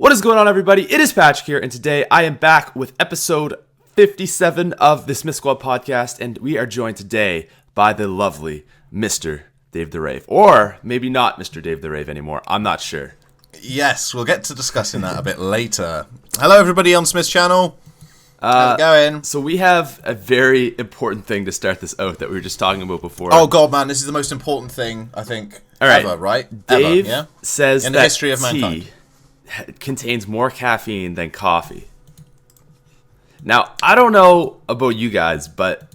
What is going on, everybody? It is Patrick here, and today I am back with episode 57 of the SmithSquad Podcast, and we are joined today by the lovely Mr. DaveTheRave. Or maybe not Mr. DaveTheRave anymore. I'm not sure. Yes, we'll get to discussing that a bit later. Hello, everybody on Smith's channel. How's it going? So we have a very important thing to start this out that we were just talking about before. Oh, God, man, this is the most important thing, I think, ever, right? Dave ever, yeah? says in the that history of mankind. tea contains more caffeine than coffee. Now, I don't know about you guys, but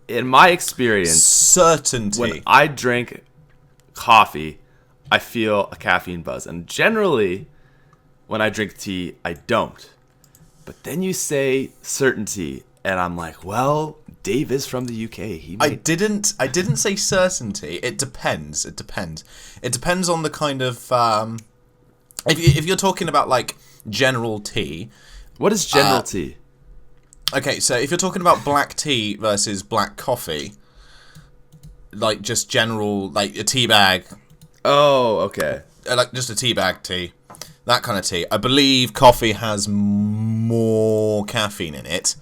in my experience, certainty. When I drink coffee, I feel a caffeine buzz. And generally, when I drink tea, I don't. But then you say certainty, and I'm like, well, Dave is from the UK. I didn't say certainty. It depends. It depends on the kind of... If you're talking about, like, general tea... What is general tea? Okay, so if you're talking about black tea versus black coffee, like, just general, like, a tea bag... Oh, okay. Like, just a tea bag tea. That kind of tea. I believe coffee has more caffeine in it.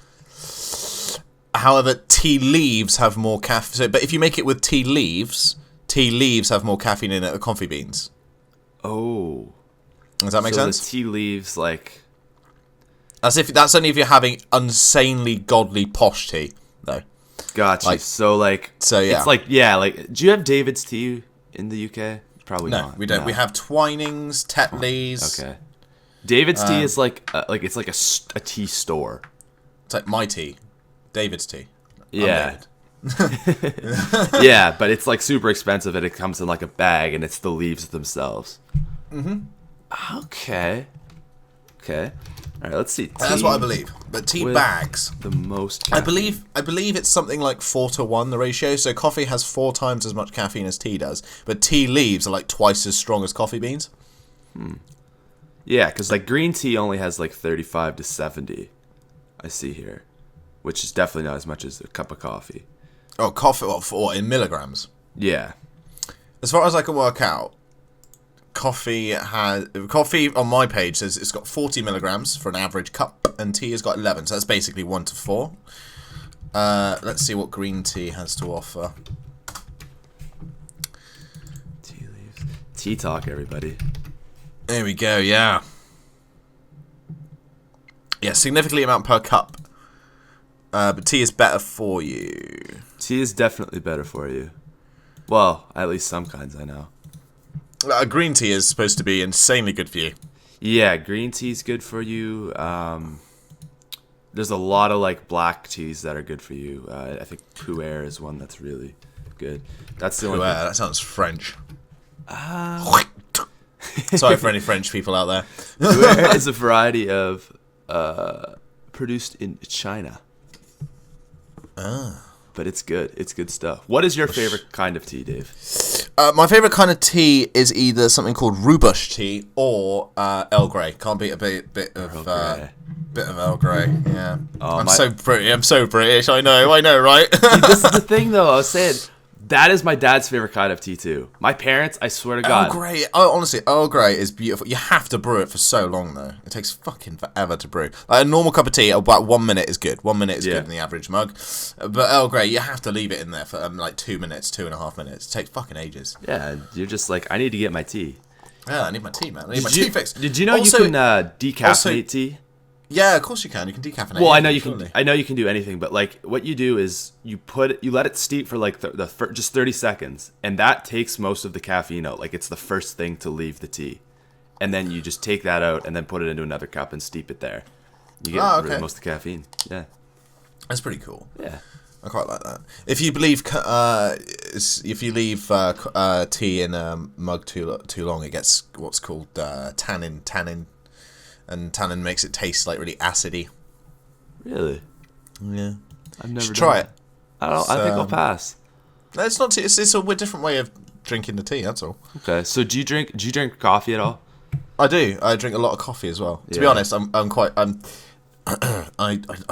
However, tea leaves have more caffeine. So, but if you make it with tea leaves have more caffeine in it than coffee beans. Oh. Does that make sense? So the tea leaves, like... That's only if you're having insanely godly posh tea, though. Gotcha. Like, so yeah. It's like, yeah, like, do you have David's tea in the UK? Probably not. No, we don't. No. We have Twinings, Tetleys. Okay. David's tea is it's like a tea store. It's like my tea. David's tea. Yeah. Yeah, but it's like super expensive and it comes in like a bag and it's the leaves themselves. Mm-hmm. Okay. All right, let's see. That's what I believe. But tea bags, the most caffeine. I believe it's something like 4-to-1 the ratio. So coffee has 4 times as much caffeine as tea does, but tea leaves are like twice as strong as coffee beans. Yeah, because like green tea only has like 35 to 70. I see here, which is definitely not as much as a cup of coffee. Oh, coffee or in milligrams? Yeah. As far as I can work out, coffee on my page says it's got 40 milligrams for an average cup, and tea has got 11, so that's basically 1 to 4. Let's see what green tea has to offer. Tea leaves. Tea talk, everybody. There we go. Yeah, significantly amount per cup. But tea is better for you. Tea is definitely better for you. Well, at least some kinds I know. Green tea is supposed to be insanely good for you. Yeah, green tea is good for you. There's a lot of like black teas that are good for you. I think Pu'er is one that's really good. That's the only. Pu'er, that sounds French. Sorry for any French people out there. Pu'er is a variety of produced in China. But it's good. It's good stuff. What is your favorite kind of tea, Dave? My favorite kind of tea is either something called rooibos tea or Earl Grey. Can't beat a bit of Earl Grey. Yeah. Oh, I'm so British. I know, right? See, this is the thing, though. I was saying that is my dad's favorite kind of tea too. My parents, I swear to God. Earl Grey. Oh, honestly, Earl Grey is beautiful. You have to brew it for so long, though. It takes fucking forever to brew. Like a normal cup of tea, about 1 minute is good. 1 minute is good in the average mug. But Earl Grey, you have to leave it in there for like 2 minutes, 2.5 minutes. It takes fucking ages. Yeah, you're just like, I need to get my tea. Yeah, I need my tea, man. I need my tea fix. Did you know you can decaffeinate tea? Yeah, of course you can. You can decaffeinate. Well, I know you can. I know you can do anything, but like what you do is you let it steep for like just 30 seconds, and that takes most of the caffeine out. Like it's the first thing to leave the tea, and then you just take that out and then put it into another cup and steep it there. You get rid of most of the caffeine. Yeah, that's pretty cool. Yeah, I quite like that. If you leave tea in a mug too long, it gets what's called tannin. And tannin makes it taste like really acidy. Really? Yeah. I've never try it. I think I'll pass. No, it's not. It's a different way of drinking the tea. That's all. Okay. So do you drink coffee at all? I do. I drink a lot of coffee as well. To be honest, I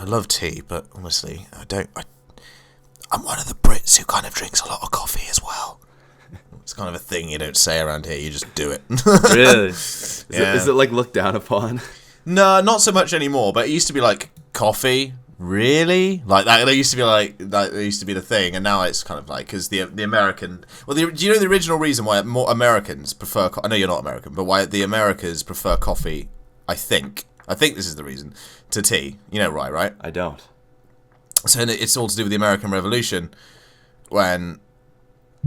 love tea, but honestly, I'm one of the Brits who kind of drinks a lot of coffee as well. It's kind of a thing you don't say around here. You just do it. Really? Is it like looked down upon? No, not so much anymore. But it used to be like coffee. Really? Like that? There used to be like that. Used to be the thing, and now it's kind of like because the American. Well, do you know the original reason why more Americans prefer? I know you're not American, but why the Americans prefer coffee? I think this is the reason to tea. You know, right? I don't. So it's all to do with the American Revolution, when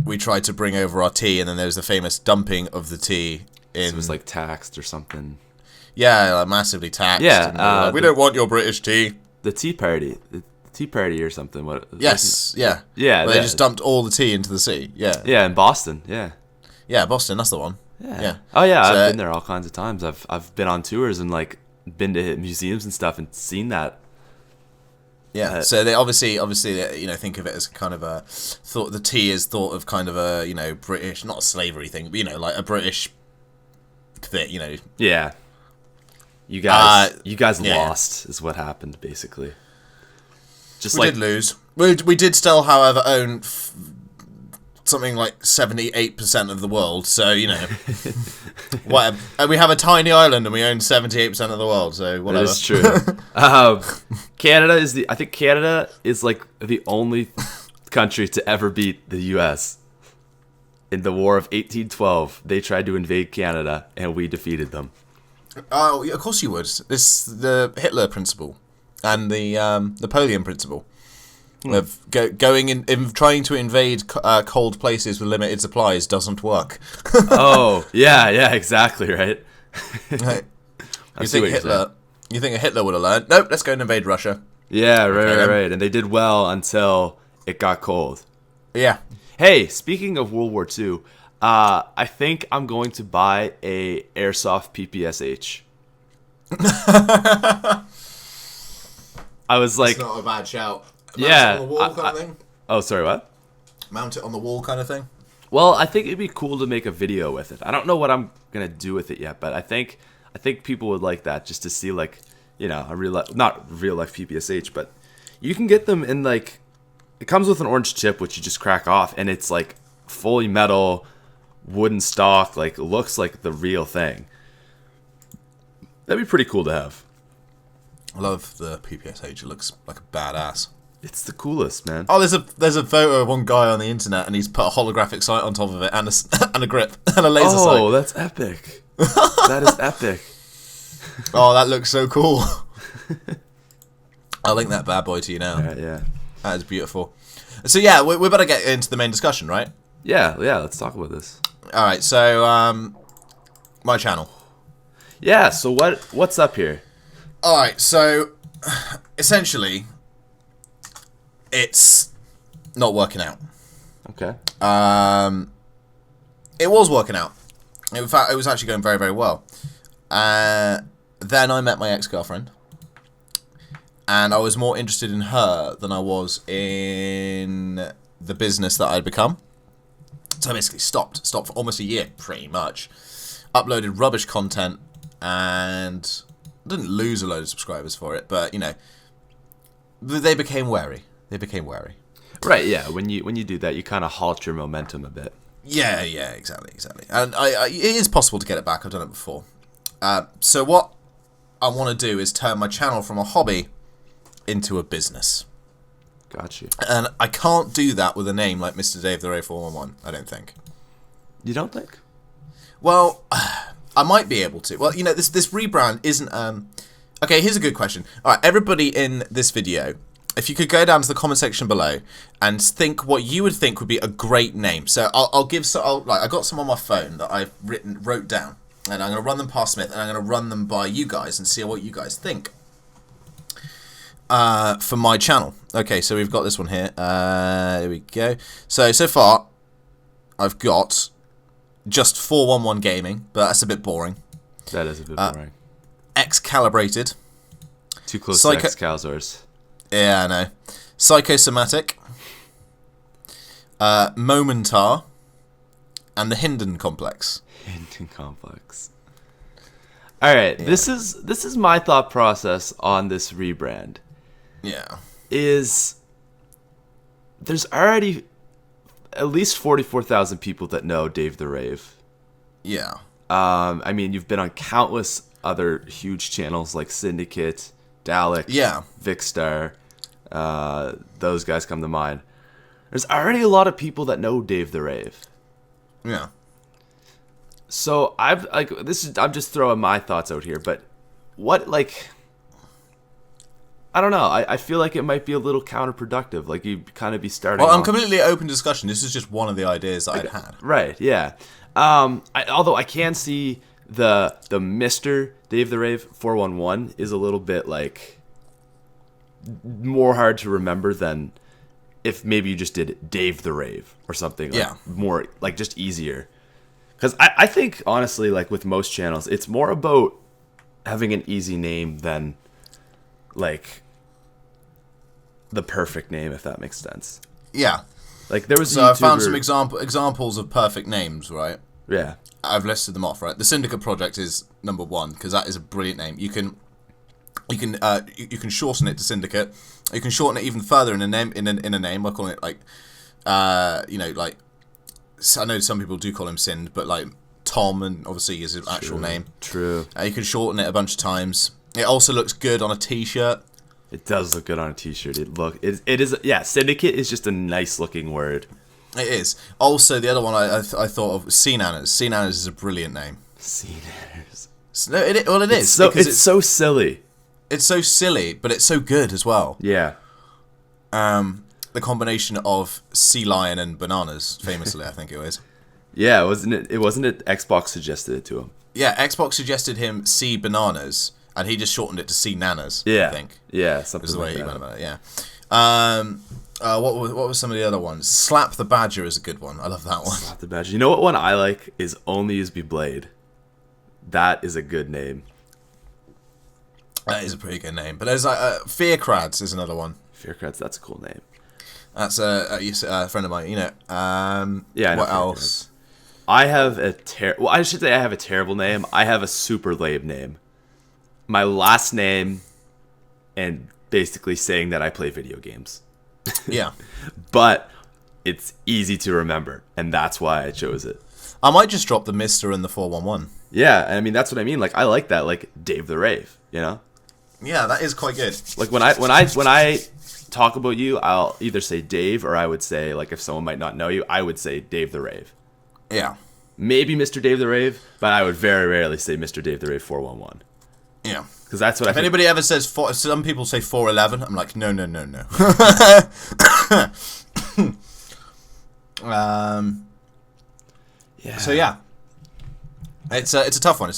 we tried to bring over our tea, and then there was the famous dumping of the tea in. So it was like taxed or something. Yeah, like massively taxed. Yeah, we don't want your British tea. The Tea Party or something. What? Yes, yeah. Yeah, they just dumped all the tea into the sea. Yeah. Yeah, in Boston. Yeah. Yeah, Boston. That's the one. Yeah. Oh yeah, so, I've been there all kinds of times. I've been on tours and like been to museums and stuff and seen that. Yeah. So they obviously think of it as kind of a thought. The tea is thought of kind of a British, not a slavery thing, but like a British thing. Yeah. You guys lost is what happened, basically. We did lose. We did still, however, own something like 78% of the world. So whatever. And we have a tiny island, and we own 78% of the world. So whatever. That is true. I think Canada is like the only country to ever beat the U.S. In the War of 1812. They tried to invade Canada, and we defeated them. Oh, of course you would. It's the Hitler principle and the Napoleon principle of going in trying to invade cold places with limited supplies doesn't work. Oh, yeah, exactly, right. You think Hitler would have learned? Nope, let's go and invade Russia. Yeah, right. And they did well until it got cold. Yeah. Hey, speaking of World War II, I think I'm going to buy a Airsoft PPSH. I was like... It's not a bad shout. Mount it on the wall kind of thing? Oh, sorry, what? Mount it on the wall kind of thing? Well, I think it'd be cool to make a video with it. I don't know what I'm going to do with it yet, but I think people would like that, just to see, like, a not real life PPSH, but you can get them in, like... It comes with an orange chip, which you just crack off, and it's, like, fully metal... wooden stock, like, looks like the real thing. That'd be pretty cool to have. I love the PPSH. It looks like a badass. It's the coolest, man. Oh, there's a photo of one guy on the internet, and he's put a holographic sight on top of it, and a grip, and a laser sight. Oh, that's epic. That is epic. Oh, that looks so cool. I'll link that bad boy to you now. Yeah. That is beautiful. So yeah, we better get into the main discussion, right? Yeah, let's talk about this. All right, so my channel. Yeah, so what's up here? All right, so essentially, it's not working out. Okay. It was working out. In fact, it was actually going very, very well. Then I met my ex-girlfriend, and I was more interested in her than I was in the business that I'd become. So I basically stopped for almost a year, pretty much. Uploaded rubbish content, and didn't lose a load of subscribers for it, but they became wary. Right, yeah. When you do that, you kind of halt your momentum a bit. Yeah, exactly. And it is possible to get it back. I've done it before. So what I want to do is turn my channel from a hobby into a business. Got you. And I can't do that with a name like Mr. DaveTheRave 411, I don't think. You don't think? Well, I might be able to. Well, this rebrand isn't... Okay, here's a good question. All right, everybody in this video, if you could go down to the comment section below and think what you would think would be a great name. So I'll give some... I got some on my phone that I've wrote down, and I'm going to run them past Smith, and I'm going to run them by you guys and see what you guys think. For my channel. Okay, so we've got this one here. There we go. So far, I've got just 411 Gaming, but that's a bit boring. That is a bit boring. X-Calibrated. Too close to X-Calzors. Yeah, I know. Psychosomatic. Momentar. And the Hinden Complex. All right, yeah. This is my thought process on this rebrand. Yeah. There's already at least 44,000 people that know DaveTheRave. Yeah. I mean, you've been on countless other huge channels like Syndicate, Dalek, Vicstar. Those guys come to mind. There's already a lot of people that know DaveTheRave. Yeah. So I'm just throwing my thoughts out here, but what, like, I don't know. I feel like it might be a little counterproductive. Like, you'd kind of be starting. Well, I'm completely open discussion. This is just one of the ideas that I'd had. Right. Yeah. Although I can see the Mr. DaveTheRave 411 is a little bit like more hard to remember than if maybe you just did DaveTheRave or something. Like, more like just easier. Because I think honestly, like with most channels, it's more about having an easy name than like the perfect name, if that makes sense. Yeah. Like there was. So I found some examples of perfect names, right? Yeah. I've listed them off, right? The Syndicate Project is number one because that is a brilliant name. You can shorten it to Syndicate. You can shorten it even further in a name in a name by calling it like, like. I know some people do call him Sind, but like Tom, and obviously is his actual name. True. You can shorten it a bunch of times. It also looks good on a T-shirt. It does look good on a T-shirt. It is. Yeah, Syndicate is just a nice looking word. It is. Also, the other one I thought of was Sea Nanners. Sea Nanners is a brilliant name. Sea Nanners. No, it is. So it's so silly. It's so silly, but it's so good as well. Yeah. The combination of sea lion and bananas, famously, I think it was. Yeah, wasn't it? It wasn't it. Xbox suggested it to him. Yeah, Xbox suggested him sea bananas, and he just shortened it to sea nanas. Yeah, I think. Yeah, something was the way like he that. went about it. Yeah. What were some of the other ones? Slap the Badger is a good one. I love that one. Slap the Badger. You know what one I like is Only Usby Blade. That is a good name. That is a pretty good name. But there's like Fearcrads is another one. Fearcrads, that's a cool name. That's a friend of mine. You know. Yeah. I know what else? I have I should say I have a terrible name. I have a super lame name. My last name, and basically saying that I play video games. Yeah. But it's easy to remember, and that's why I chose it. I might just drop the Mister and the 411. Yeah, I mean that's what I mean. Like I like that, like DaveTheRave. You know. Yeah, that is quite good. Like when I talk about you, I'll either say Dave or I would say, like, if someone might not know you, I would say DaveTheRave. Yeah. Maybe Mr. DaveTheRave, but I would very rarely say Mr. DaveTheRave 411. Yeah. Because that's what if anybody ever says some people say 411, I'm like, no. Yeah. So yeah. It's a tough one.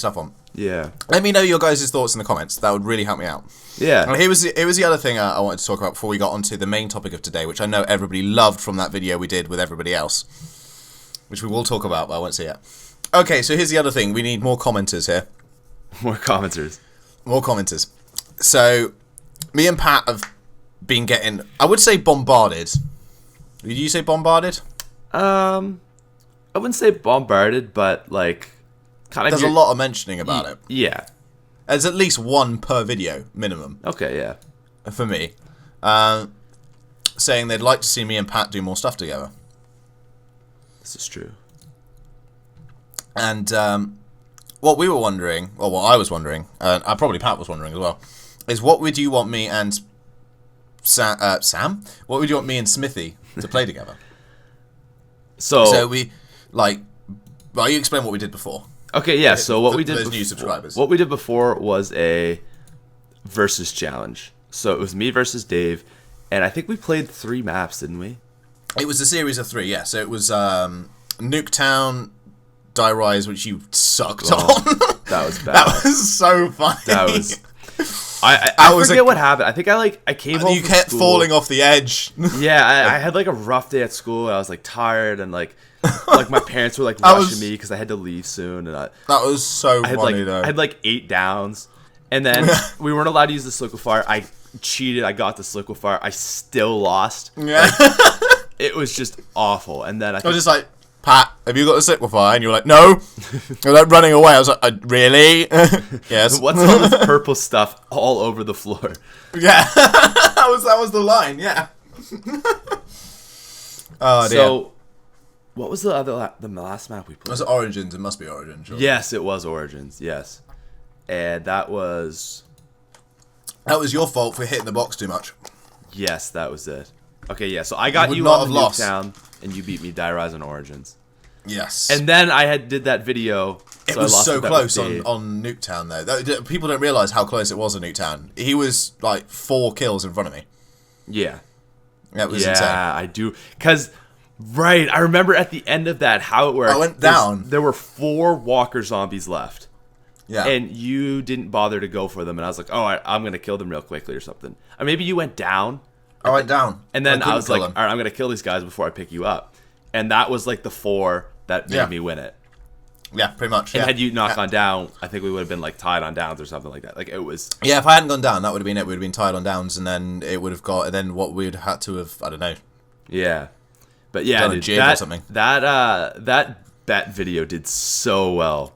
Yeah. Let me know your guys' thoughts in the comments. That would really help me out. Yeah. And here was the other thing I wanted to talk about before we got onto the main topic of today, which I know everybody loved from that video we did with everybody else, which we will talk about, but I won't say yet. Okay, so here's the other thing. We need more commenters here. More commenters. So, me and Pat have been getting, I would say bombarded. Did you say bombarded? I wouldn't say bombarded, but like kind of. There's a lot of mentioning about it. Yeah. There's at least one per video, minimum. Okay, yeah. For me. Saying they'd like to see me and Pat do more stuff together. This is true. And what we were wondering, or what I was wondering, and probably Pat was wondering as well, is what would you want me and Sam? What would you want me and Smithy to play together? So we, like, well, you explain what we did before. Okay, yeah. So what we did those new subscribers. What we did before was a versus challenge. So it was me versus Dave, and I think we played 3 maps, didn't we? It was a series of 3, yeah. So it was Nuketown, Die Rise, which you sucked on. That was bad. That was so funny. That was. I forget what happened. I think I came home. You kept falling off the edge. Yeah, I had like a rough day at school. I was like tired and like my parents were like rushing me because I had to leave soon. And that was so funny though. I had like 8 downs, and then we weren't allowed to use the liquefier. I cheated. I got this liquefier. I still lost. Yeah, it was just awful. And then I was just like, Pat, have you got the liquefier? And you were like, no. You're like running away. I was like, really? Yes. What's all this purple stuff all over the floor? Yeah, that was the line. Yeah. Oh dear. So What was the last map we played? Was it Origins? It must be Origins. Sure. Yes, it was Origins. Yes, and that was your fault for hitting the box too much. Yes, that was it. Okay, yeah. So I got you not on have the lost. Nuketown, and you beat me Die Rise on Origins. Yes. And then I did that video. It I was lost so the bet close with Dave. on Nuketown, though. People don't realise how close it was on Nuketown. He was like 4 kills in front of me. Yeah. That was insane. Yeah, I do. Because, right, I remember at the end of that how it worked. I went down. There were 4 walker zombies left. Yeah. And you didn't bother to go for them. And I was like, oh, I'm going to kill them real quickly or something. Or maybe you went down. I went down. And then I was like, all them. right, I'm going to kill these guys before I pick you up. And that was like the 4 that made me win it. Yeah, pretty much. And Yeah. had you not gone down, I think we would have been like tied on downs or something like that. Like it was. Yeah, if I hadn't gone down, that would have been it. We would have been tied on downs, and then it would have got. And then what we'd had to have, I don't know. Yeah, but yeah, Done a dude, jig or something. that bet video did so well.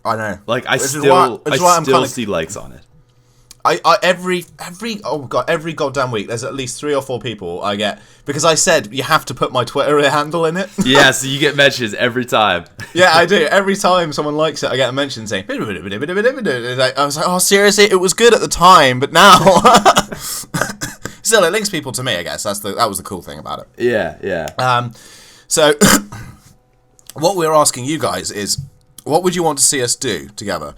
I know. Like I Which is still why I'm kinda- see likes on it. every goddamn week there's at least 3 or 4 people I get because I said you have to put my Twitter handle in it. Yeah, so you get mentions every time. Yeah, I do. Every time someone likes it, I get a mention saying. I was like, oh, seriously, it was good at the time, but now. Still, it links people to me. I guess that was the cool thing about it. Yeah. So, what we're asking you guys is, what would you want to see us do together?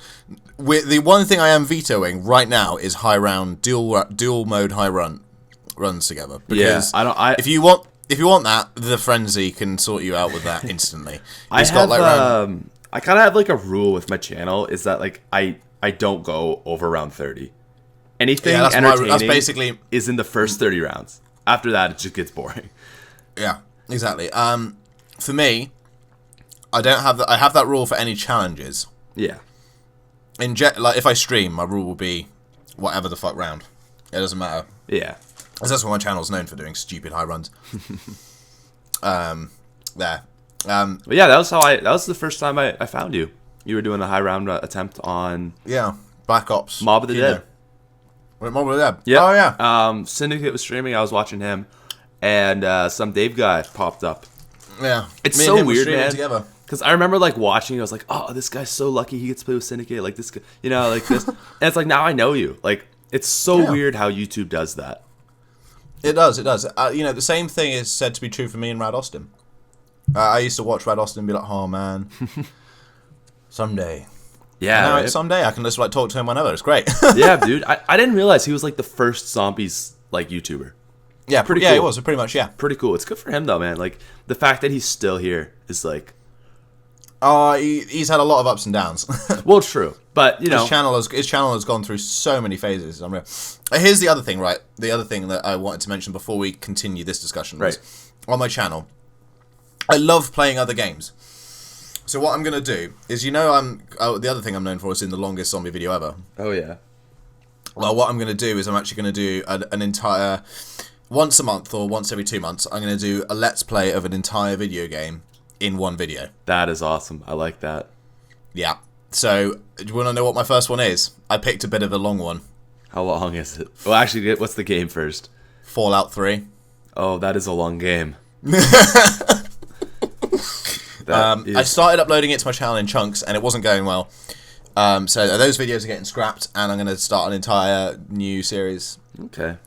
The one thing I am vetoing right now is high round dual mode high runs together. Because if you want that, the frenzy can sort you out with that instantly. I kind of have like a rule with my channel is that like I don't go over round 30. Anything entertaining that's basically is in the first 30 rounds. After that, it just gets boring. Yeah, exactly. For me, I don't have that. I have that rule for any challenges. Yeah. Like if I stream, my rule will be whatever the fuck round. It doesn't matter. Yeah. Because that's what my channel's known for, doing stupid high runs. There. But yeah, that was the first time I found you. You were doing a high round attempt on Black Ops. Mob of the Dead. Wait, Mob of the Dead? Yeah. Oh, yeah. Syndicate was streaming, I was watching him, and some Dave guy popped up. Yeah. It's so weird, man. Together. Because I remember like watching, I was like, oh, this guy's so lucky he gets to play with Syndicate, like this, like this. And it's like, now I know you. Like, it's so weird how YouTube does that. It does. The same thing is said to be true for me and Rad Austin. I used to watch Rad Austin and be like, oh, man. Someday. Yeah. Right? Someday I can just like talk to him whenever. It's great. Yeah, dude. I didn't realize he was like the first zombies like YouTuber. Yeah, pretty cool. cool. It was pretty much, yeah. Pretty cool. It's good for him though, man. Like the fact that he's still here is like. He's had a lot of ups and downs. Well, true, but you know, his channel has gone through so many phases. Here's the other thing, right? The other thing that I wanted to mention before we continue this discussion was, on my channel, I love playing other games. So what I'm gonna do is, the other thing I'm known for is in the longest zombie video ever. Oh yeah. Well, what I'm gonna do is I'm actually gonna do an entire, once a month or once every 2 months, I'm gonna do a let's play of an entire video game in one video. That is awesome. I like that. Yeah. So, do you want to know what my first one is? I picked a bit of a long one. How long is it? Well, actually, what's the game first? Fallout 3. Oh, that is a long game. I started uploading it to my channel in chunks, and it wasn't going well. So those videos are getting scrapped, and I'm going to start an entire new series. Okay.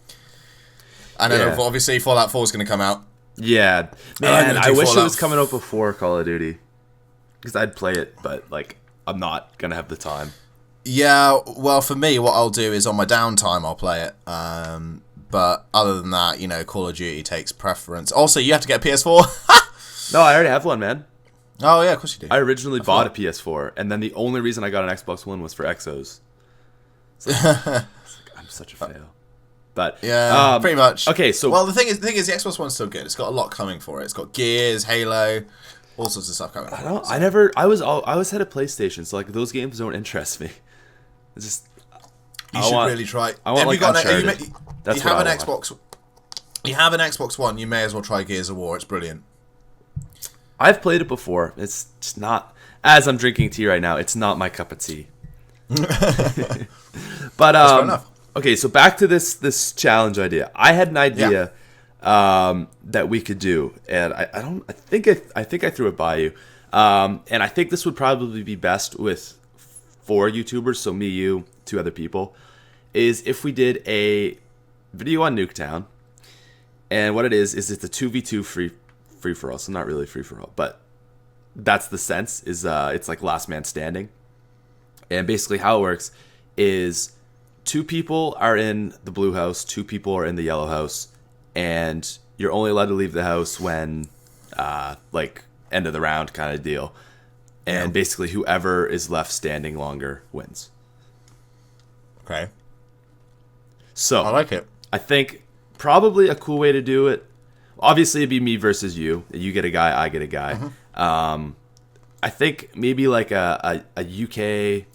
And then obviously Fallout 4 is going to come out. Yeah, man, I wish Fallout. it was coming out before Call of Duty, because I'd play it, but like I'm not gonna have the time. Yeah, well, for me, what I'll do is on my downtime I'll play it. But other than that, Call of Duty takes preference. Also, you have to get a PS4. No, I already have one, man. Oh yeah, of course you do. I originally bought a PS4, and then the only reason I got an Xbox One was for Exos. It's like, I'm such a fail. But yeah, pretty much. Okay, so the thing is, the Xbox One's still good. It's got a lot coming for it. It's got Gears, Halo, all sorts of stuff coming. I was head of PlayStation, so like those games don't interest me. It's just you should really try. I want Uncharted. You have an Xbox. You have an Xbox One. You may as well try Gears of War. It's brilliant. I've played it before. It's just not. As I'm drinking tea right now, it's not my cup of tea. But That's fair enough. Okay, so back to this challenge idea. I had an idea that we could do, and I think I threw it by you, and I think this would probably be best with 4 YouTubers, so me, you, 2 other people, is if we did a video on Nuketown, and what it is it's a 2v2 free for all, so not really free for all, but that's the sense, is it's like last man standing. And basically how it works is 2 people are in the blue house, 2 people are in the yellow house, and you're only allowed to leave the house when like end of the round kind of deal. And basically whoever is left standing longer wins. Okay. So I like it. I think probably a cool way to do it, obviously it'd be me versus you. You get a guy, I get a guy. I think maybe like a UK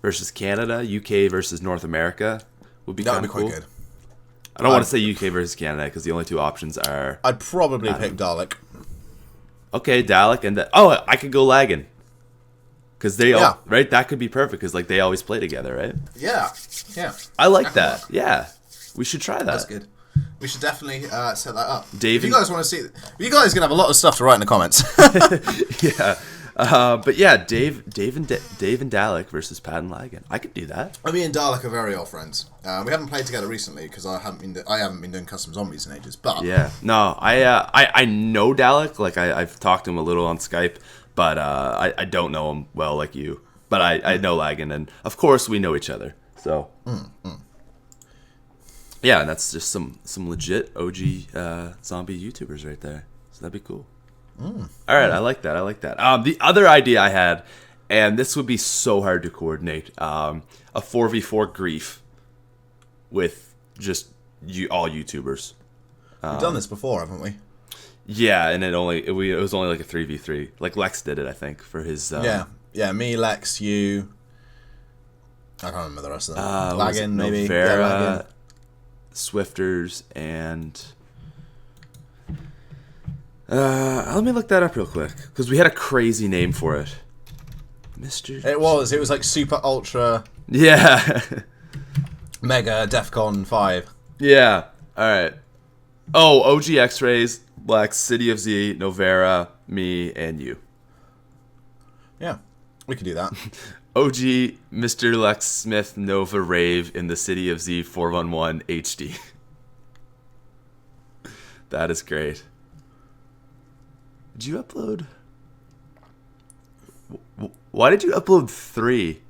versus Canada, UK versus North America would be kind of cool. Quite good. I don't want to say UK versus Canada because the only 2 options are... I'd probably pick Dalek. Okay, Dalek and... I could go Lagan. Because they all... Right? That could be perfect because like they always play together, right? Yeah. Yeah. I like that. Yeah. We should try that. That's good. We should definitely set that up. Dave, if you guys want to see... You guys are going to have a lot of stuff to write in the comments. Yeah. But yeah, Dave and Dalek versus Pat and Lagan. I could do that. Me and Dalek are very old friends. We haven't played together recently because I haven't been doing custom zombies in ages. But yeah, no, I know Dalek. Like I've talked to him a little on Skype, but I don't know him well like you. But I know Lagan, and of course we know each other. So yeah, and that's just some legit OG zombie YouTubers right there. So that'd be cool. All right, I like that. The other idea I had, and this would be so hard to coordinate, a 4v4 grief with just all YouTubers. We've done this before, haven't we? Yeah, and it was only like a 3v3. Like Lex did it, I think, for his. Yeah. Me, Lex, you. I can't remember the rest of them. Lagan, maybe. Novera, Swifters, and. Let me look that up real quick because we had a crazy name for it. Mr. It was like Super Ultra. Yeah. Mega Defcon 5. Yeah. All right. Oh, OG X-Rays, Lex, City of Z, Novera, me, and you. Yeah, we could do that. OG Mr. Lex Smith Nova Rave in the City of Z 411 HD. That is great. Did you upload? Why did you upload 3?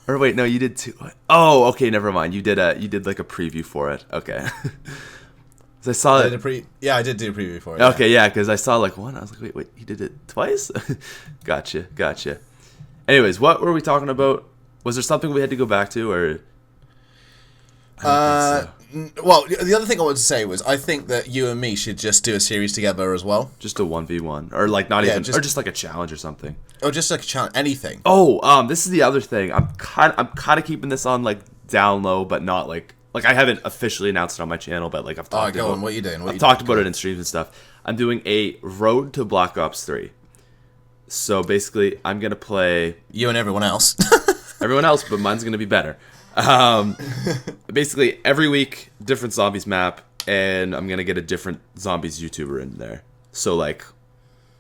Or wait, no, you did 2. Oh, okay, never mind. You did like a preview for it. Okay. I saw it. I did do a preview for it. Okay, yeah, because I saw like 1. I was like, wait, he did it twice? Gotcha. Anyways, what were we talking about? Was there something we had to go back to, or? I don't think so. Well, the other thing I wanted to say was I think that you and me should just do a series together as well. Just a 1v1, or like not even, or just like a challenge or something. Or just like a challenge, anything. Oh, this is the other thing. I'm kind of keeping this on like down low, but not like I haven't officially announced it on my channel, but like I've talked about. What are you doing? I've talked about it in streams and stuff. I'm doing a Road to Black Ops 3. So basically, I'm gonna play you and everyone else. Everyone else, but mine's gonna be better. Basically, every week, different zombies map, and I'm gonna get a different zombies YouTuber in there. So like,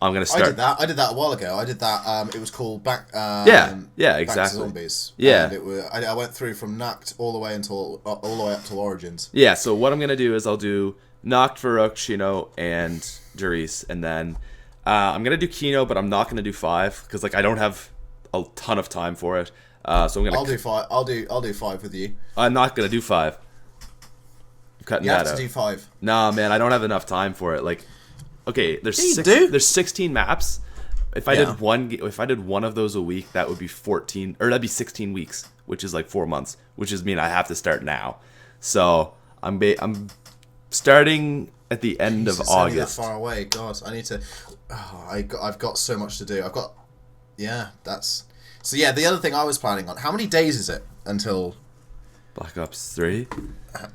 I'm gonna start. I did that a while ago. I did that. It was called Back. Yeah, exactly. Back to Zombies. Yeah. And I went through from Nacht all the way up to Origins. Yeah. So what I'm gonna do is I'll do Nacht, Farouk, Chino, and Darius, and then I'm gonna do Kino, but I'm not gonna do 5 because like I don't have a ton of time for it. So I'm gonna. I'll do 5. I'll do 5 with you. I'm not gonna do 5. I'm cutting that out. You have to do 5. Nah, man, I don't have enough time for it. Like, okay, there's there's 16 maps. If I did one of those a week, that would be 14, or that'd be 16 weeks, which is like 4 months, which is mean I have to start now. So I'm starting at the end of August. That far away, God, I need to. Oh, I've got so much to do. That's. So yeah, the other thing I was planning on. How many days is it until Black Ops 3?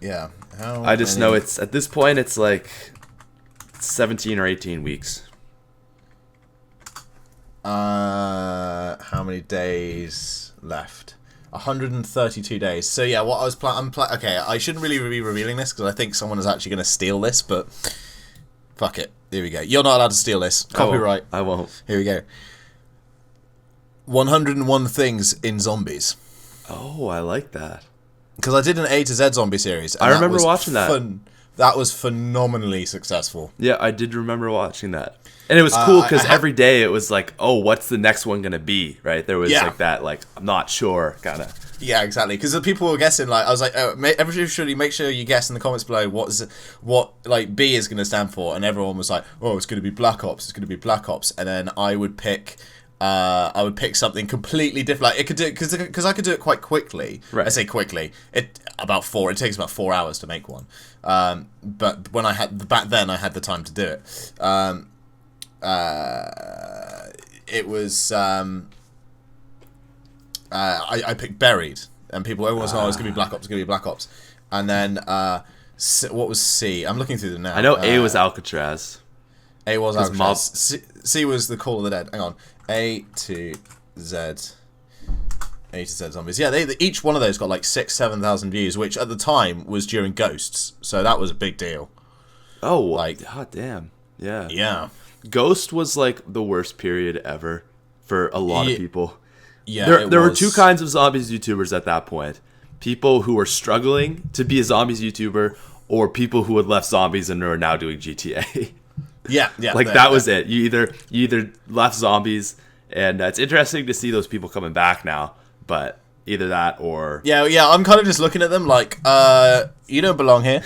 Yeah. I just know it's at this point it's like 17 or 18 weeks. How many days left? 132 days. So yeah, what I was okay, I shouldn't really be revealing this because I think someone is actually going to steal this, but fuck it. Here we go. You're not allowed to steal this. Copyright. I won't. Here we go. 101 things in zombies. Oh, I like that. Because I did an A to Z zombie series. And I remember watching that. That was phenomenally successful. Yeah, I did remember watching that. And it was cool because every day it was like, oh, what's the next one going to be, right? There was like that, like, I'm not sure, kind of. Yeah, exactly. Because the people were guessing, like, I was like, everybody make sure you guess in the comments below what like, B is going to stand for. And everyone was like, oh, it's going to be Black Ops, it's going to be Black Ops. And then I would pick something completely different. Like, it could do because I could do it quite quickly. Right. I say quickly. It takes about 4 hours to make one. But when back then I had the time to do it. It was I picked Buried, and everyone was like, oh, it's gonna be Black Ops, it's gonna be Black Ops. And then what was C? I'm looking through them now. I know A was Alcatraz. A was Alcatraz. C was the Call of the Dead. Hang on. A to Z zombies. Yeah, they each one of those got like 6,000-7,000 views, which at the time was during Ghosts, so that was a big deal. Oh, like, god damn. Yeah. Yeah. Ghost was like the worst period ever for a lot of people. Yeah, there were two kinds of zombies YouTubers at that point. People who were struggling to be a zombies YouTuber, or people who had left zombies and are now doing GTA. Yeah. Like that was it. You either left zombies, and it's interesting to see those people coming back now, but either that or... Yeah, I'm kind of just looking at them like, you don't belong here.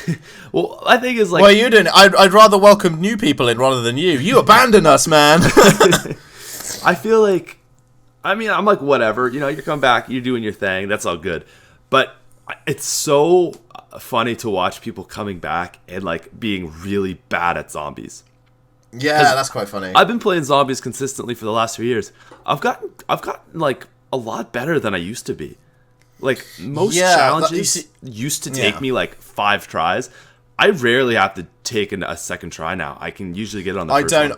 Well, I think it's like... What are you doing? I'd rather welcome new people in rather than you. You abandon us, man. I feel like... I mean, I'm like, whatever. You know, you're coming back, you're doing your thing. That's all good. But it's so funny to watch people coming back and, like, being really bad at zombies. Yeah, that's quite funny. I've been playing zombies consistently for the last 3 years. I've gotten like, a lot better than I used to be. Like, most challenges used to take me like 5 tries. I rarely have to take a second try now. I can usually get it on the first one.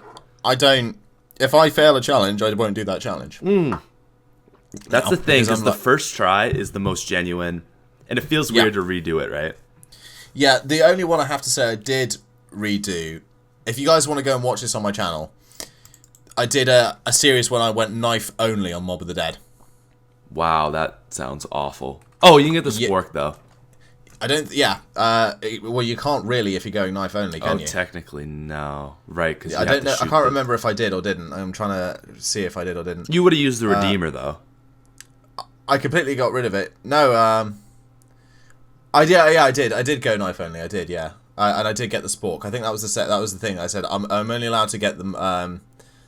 I don't. If I fail a challenge, I won't do that challenge. That's the thing, because the first try is the most genuine, and it feels weird to redo it, right? Yeah, the only one I have to say I did redo, if you guys want to go and watch this on my channel, I did a series when I went knife only on Mob of the Dead. Wow, that sounds awful. Oh, you can get the spork, though. I don't... Yeah. Well, you can't really if you're going knife only, can you? Oh, technically, no. Right, because I don't know. I can't remember if I did or didn't. I'm trying to see if I did or didn't. You would have used the Redeemer, though. I completely got rid of it. No, I did. I did go knife only. I did, yeah. And I did get the spork. I think that was that was the thing. I said I'm only allowed to get the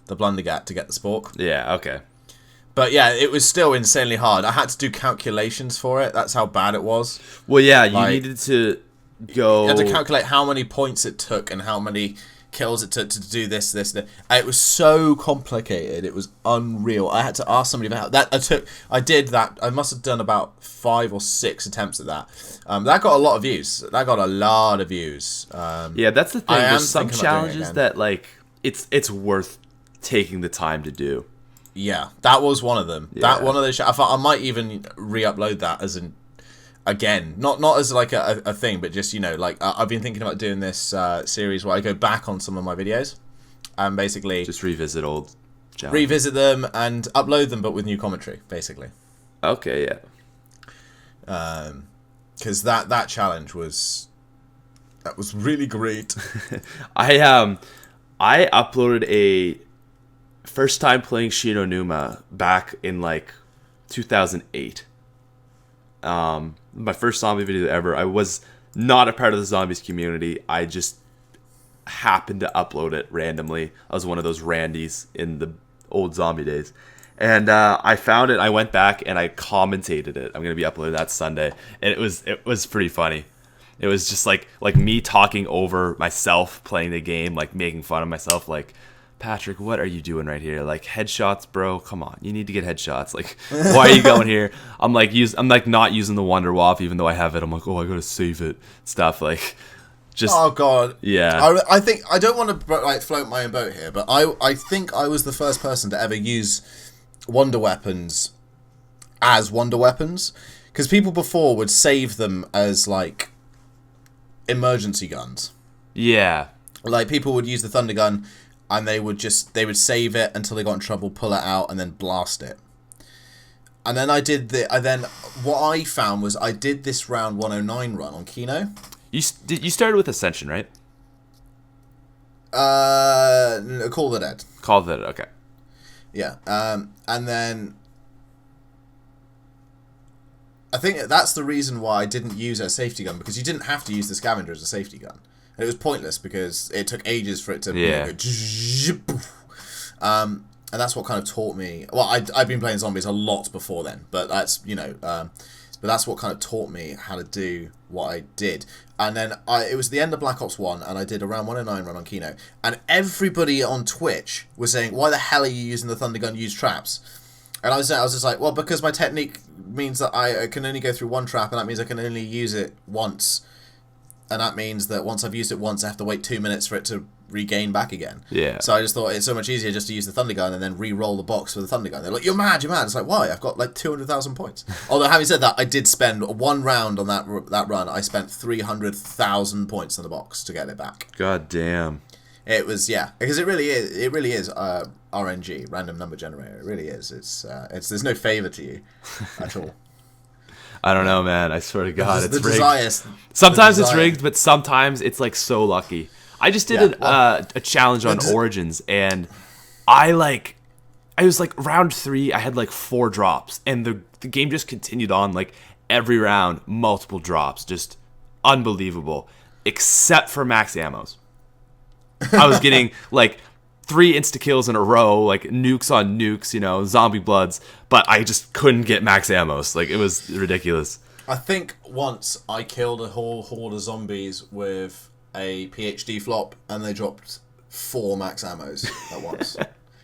blundergat to get the spork. Yeah, okay. But yeah, it was still insanely hard. I had to do calculations for it. That's how bad it was. Well, yeah, you needed to go... You had to calculate how many points it took and how many kills it took to do this. It was so complicated. It was unreal. I had to ask somebody about that. I did that. I must have done about 5 or 6 attempts at that. That got a lot of views. That got a lot of views. Yeah, that's the thing. There's some challenges that, like, it's worth taking the time to do. Yeah, that was one of them. Yeah. That one of those. I might even re-upload that as again, not as like a thing, but just, you know, like I've been thinking about doing this series where I go back on some of my videos and basically just revisit old challenges. Revisit them and upload them, but with new commentary, basically. Okay, yeah. Because that challenge was really great. I uploaded a first time playing Shinonuma back in like 2008. My first zombie video ever. I was not a part of the zombies community. I just happened to upload it randomly. I was one of those randies in the old zombie days. And I found it. I went back and I commentated it. I'm going to be uploading that Sunday. And it was pretty funny. It was just like me talking over myself playing the game, like making fun of myself, like, Patrick, what are you doing right here? Like, headshots, bro. Come on, you need to get headshots. Like, why are you going here? I'm like not using the Wonder Wap even though I have it. I'm like, oh, I gotta save it. Stuff like, just. Oh god. Yeah. I think I don't want to like float my own boat here, but I think I was the first person to ever use wonder weapons as wonder weapons, because people before would save them as like emergency guns. Yeah. Like people would use the thunder gun, and they would save it until they got in trouble, pull it out, and then blast it. And then what I found was I did this round 109 run on Kino. You started with Ascension, right? Call the Dead. Call of the Dead, okay. Yeah. And then I think that's the reason why I didn't use a safety gun, because you didn't have to use the scavenger as a safety gun. And it was pointless because it took ages for it to go. And that's what kind of taught me. Well, I've been playing zombies a lot before then, but that's but that's what kind of taught me how to do what I did. And then it was the end of Black Ops 1, and I did a round 109 run on Kino, and everybody on Twitch was saying, "Why the hell are you using the thunder gun? Use traps." And I was just like, well, because my technique means that I can only go through one trap, and that means I can only use it once. And that means that once I've used it once, I have to wait 2 minutes for it to regain back again. Yeah. So I just thought it's so much easier just to use the thunder gun and then re-roll the box with the thunder gun. They're like, you're mad. It's like, why? I've got like 200,000 points. Although having said that, I did spend one round on that run. I spent 300,000 points on the box to get it back. God damn. It was, because it really is RNG, random number generator. It really is. It's there's no favor to you at all. I don't know, man. I swear to God, it's rigged. Sometimes it's rigged, but sometimes it's like so lucky. I just did a challenge on Origins, and I was like round 3. I had like 4 drops, and the game just continued on like every round, multiple drops, just unbelievable. Except for max ammos, I was getting like 3 insta kills in a row, like nukes on nukes, zombie bloods, but I just couldn't get max ammos. Like, it was ridiculous. I think once I killed a whole horde of zombies with a PhD flop, and they dropped 4 max ammos at once.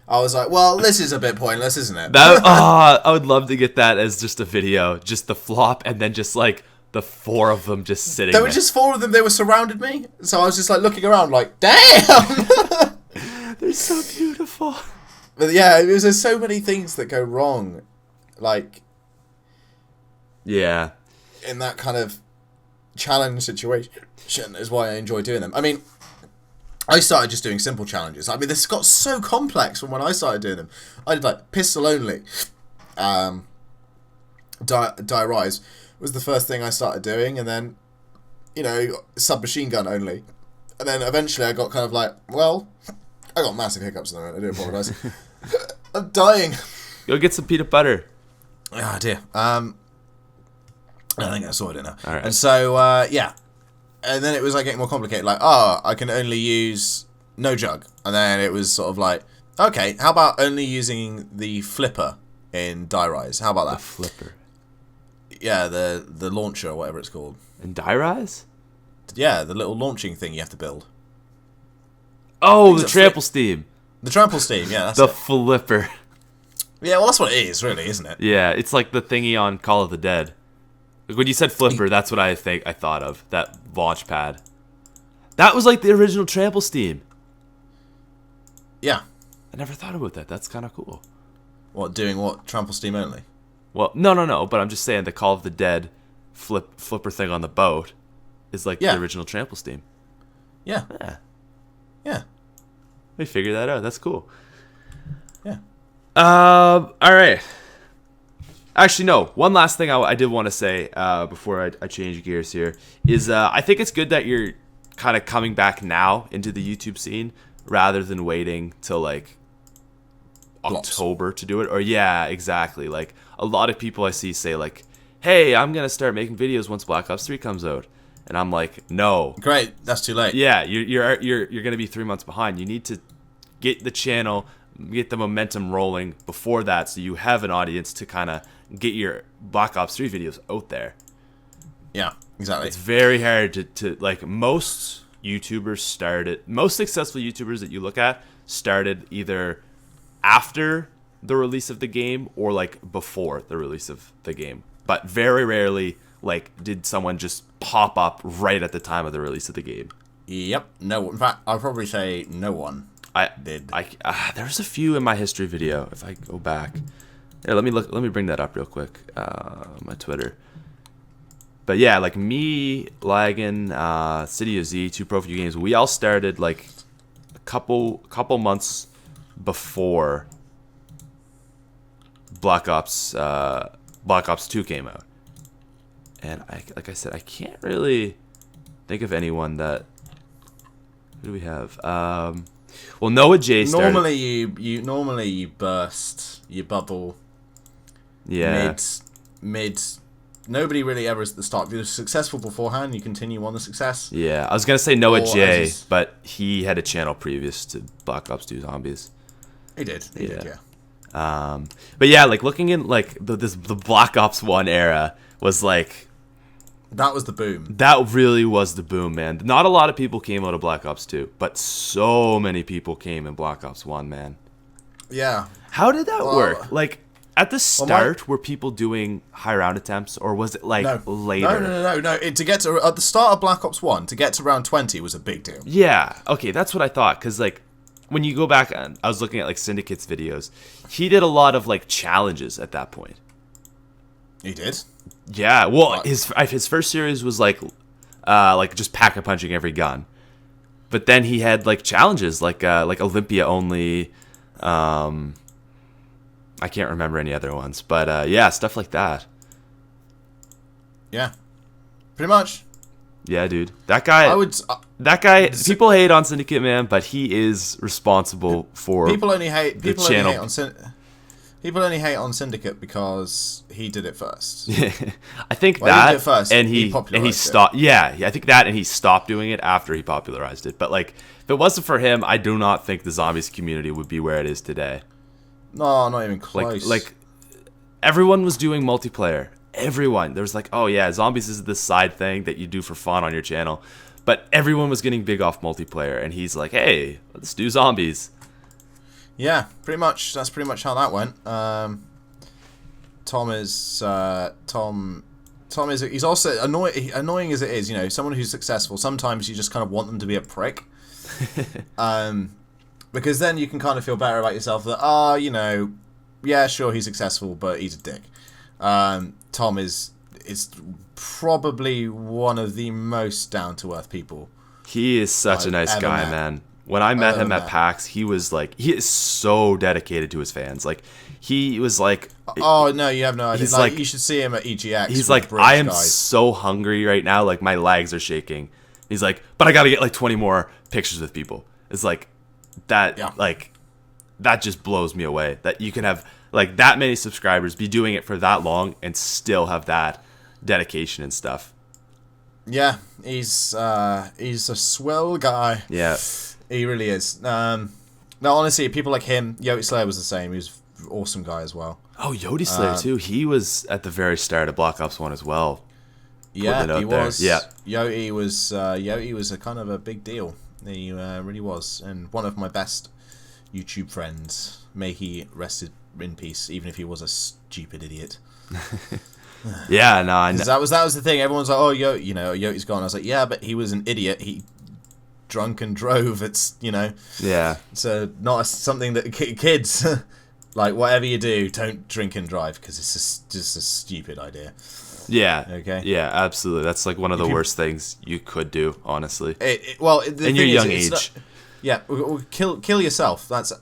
I was like, well, this is a bit pointless, isn't it? I would love to get that as just a video, just the flop, and then just like the 4 of them just sitting there. There were just 4 of them, they were surrounded me, so I was just like looking around like, damn! They're so beautiful. But yeah, there's so many things that go wrong, like, yeah, in that kind of challenge situation is why I enjoy doing them. I mean, I started just doing simple challenges. I mean, this got so complex from when I started doing them. I did like pistol only. Die Rise was the first thing I started doing, and then submachine gun only, and then eventually I got kind of like, well, I got massive hiccups in the moment. I do apologise. I'm dying. Go get some peanut butter. Oh dear. I think I sorted it now. All right. And so and then it was like getting more complicated. Like, I can only use no jug, and then it was sort of like, okay, how about only using the flipper in Die Rise? How about that? The flipper. Yeah, the launcher or whatever it's called. In Die Rise? Yeah, the little launching thing you have to build. Oh, the trample steam. The trample steam, yeah. That's the it. Flipper. Yeah, well, that's what it is, really, isn't it? Yeah, it's like the thingy on Call of the Dead. Like when you said flipper, that's what I thought of. That launch pad. That was like the original trample steam. Yeah. I never thought about that. That's kind of cool. What, doing what? Trample steam only? Well, no. But I'm just saying the Call of the Dead flipper thing on the boat is like the original trample steam. Yeah. Yeah. We figured that out. That's cool. Yeah. All right. Actually, no. One last thing I did want to say before I change gears here is I think it's good that you're kind of coming back now into the YouTube scene rather than waiting till like October to do it. Or yeah, exactly. Like a lot of people I see say like, "Hey, I'm gonna start making videos once Black Ops 3 comes out," and I'm like, "No, great, that's too late." Yeah, you're gonna be 3 months behind. You need to get the channel, get the momentum rolling before that, so you have an audience to kind of get your Black Ops 3 videos out there. Yeah, exactly. It's very hard to like most successful YouTubers that you look at started either after the release of the game or like before the release of the game. But very rarely like did someone just pop up right at the time of the release of the game. Yep. No. In fact, I'll probably say no one did. There's a few in my history video if I go back. Here, let me bring that up real quick. My Twitter. But yeah, like me, Lagan, City of Z, 2 Pro Few Games, we all started like a couple months before Black Ops 2 came out. And like I said, I can't really think of anyone that. Who do we have? Well, Noah J started. Normally you burst, you bubble. Yeah. Mid. Nobody really ever is at the start. If you're successful beforehand, you continue on the success. Yeah, I was gonna say Noah J, but he had a channel previous to Black Ops 2 Zombies. He did, yeah. But yeah, like looking in like the Black Ops 1 era was like. That was the boom. That really was the boom, man. Not a lot of people came out of Black Ops 2, but so many people came in Black Ops 1, man. Yeah. How did that work? Like. At the start, were people doing high round attempts, or was it like later? No. To get to at the start of Black Ops 1, to get to round 20 was a big deal. Yeah, okay, that's what I thought. Because like, when you go back, I was looking at like Syndicate's videos. He did a lot of like challenges at that point. He did. Yeah, well, his first series was like just pack-a-punching every gun, but then he had like challenges like Olympia only. I can't remember any other ones, but yeah, stuff like that. Yeah, pretty much. Yeah, dude, that guy. People hate on Syndicate, man, but he is responsible for. People only hate on Syndicate because he did it first. I think that, he did it first, and he stopped. Yeah, I think that, and he stopped doing it after he popularized it. But like, if it wasn't for him, I do not think the zombies community would be where it is today. No, not even close. Like everyone was doing multiplayer. Everyone. There was like, oh yeah, zombies is this side thing that you do for fun on your channel. But everyone was getting big off multiplayer, and he's like, hey, let's do zombies. Yeah, pretty much. That's pretty much how that went. Tom is he's also annoying as it is, you know, someone who's successful. Sometimes you just kind of want them to be a prick. Because then you can kind of feel better about yourself that, you know, yeah, sure, he's successful, but he's a dick. Tom is probably one of the most down-to-earth people. He is such a nice guy, man. When I met him at PAX, he was like, he is so dedicated to his fans. Like, he was like... Oh, no, you have no idea. He's like, you should see him at EGX. He's like, I am so hungry right now, like, my legs are shaking. He's like, but I gotta get like 20 more pictures with people. It's like... that just blows me away, that you can have like that many subscribers, be doing it for that long, and still have that dedication and stuff. Yeah, he's a swell guy. Yeah, he really is. No, honestly, people like him. Yoti Slayer was the same. He was an awesome guy as well. Oh, Yoti Slayer too. He was at the very start of Black Ops 1 as well. Yeah, he was. Yeah, Yoti was a kind of a big deal. He really was, and one of my best YouTube friends. May he rest in peace, even if he was a stupid idiot. Yeah, no, I know. That was the thing. Everyone's like, "Oh, Yoti's gone." I was like, "Yeah, but he was an idiot. He drunk and drove. It's yeah. So not something that kids like. Whatever you do, don't drink and drive because it's just a stupid idea." Yeah. Okay. Yeah, absolutely. That's like one of the worst things you could do, honestly. In your young age. Yeah, kill yourself. That's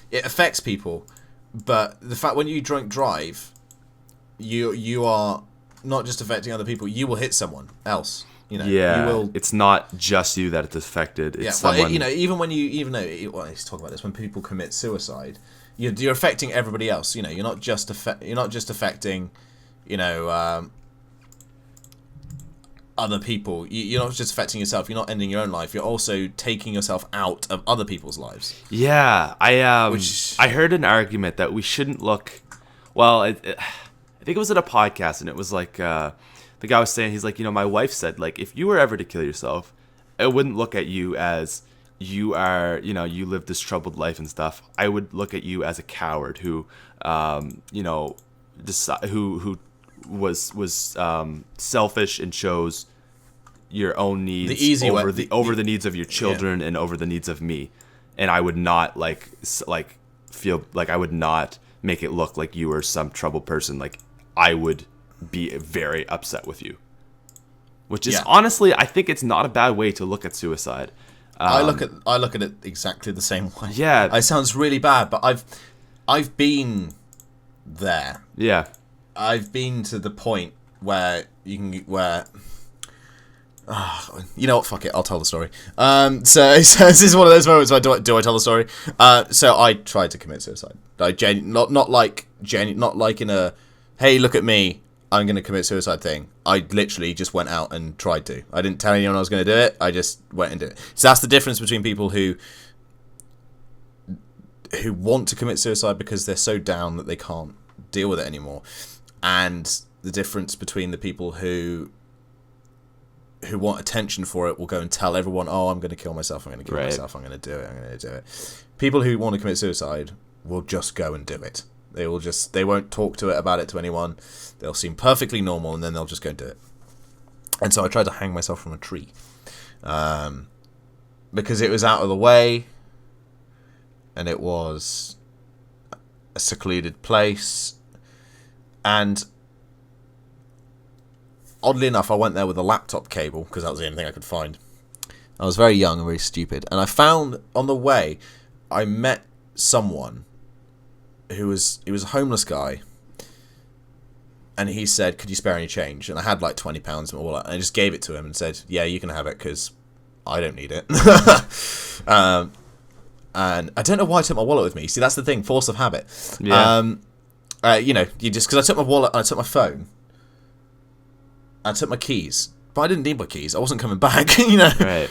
it affects people, but the fact when you drunk drive, you are not just affecting other people. You will hit someone else. Yeah, you will. It's not just you that it's affected. It's someone. Even though let's talk about this. When people commit suicide, you're affecting everybody else. You're not just affecting, other people. You're not just affecting yourself. You're not ending your own life. You're also taking yourself out of other people's lives. Yeah, I heard an argument that we shouldn't look. Well, I think it was at a podcast, and it was like the guy was saying, he's like, my wife said, like, if you were ever to kill yourself, I wouldn't look at you as you are, you live this troubled life and stuff. I would look at you as a coward who, who was selfish and chose your own needs over the needs of your children and over the needs of me, and I would not like feel like I would not make it look like you were some troubled person. Like, I would be very upset with you. Which is honestly, I think it's not a bad way to look at suicide. I look at it exactly the same way. Yeah. It sounds really bad, but I've been there. Yeah. I've been to the point where you know what? Fuck it. I'll tell the story. So this is one of those moments where do I tell the story? So I tried to commit suicide. Not like in a hey, look at me, I'm going to commit suicide thing. I literally just went out and tried to. I didn't tell anyone I was going to do it. I just went and did it. So that's the difference between people who want to commit suicide because they're so down that they can't deal with it anymore, and the difference between the people who want attention for it will go and tell everyone, oh, I'm going to kill myself, I'm going to kill myself, I'm going to do it. People who want to commit suicide will just go and do it. They won't talk about it to anyone. They'll seem perfectly normal, and then they'll just go and do it. And so I tried to hang myself from a tree, because it was out of the way, and it was a secluded place, and oddly enough, I went there with a laptop cable because that was the only thing I could find. I was very young and very stupid, and I found on the way, I met someone he was a homeless guy, and he said, could you spare any change? And I had like £20 in my wallet, and I just gave it to him and said, yeah, you can have it because I don't need it. And I don't know why I took my wallet with me. See, that's the thing, force of habit. Yeah. Because I took my wallet and I took my phone, I took my keys, but I didn't need my keys. I wasn't coming back, Right.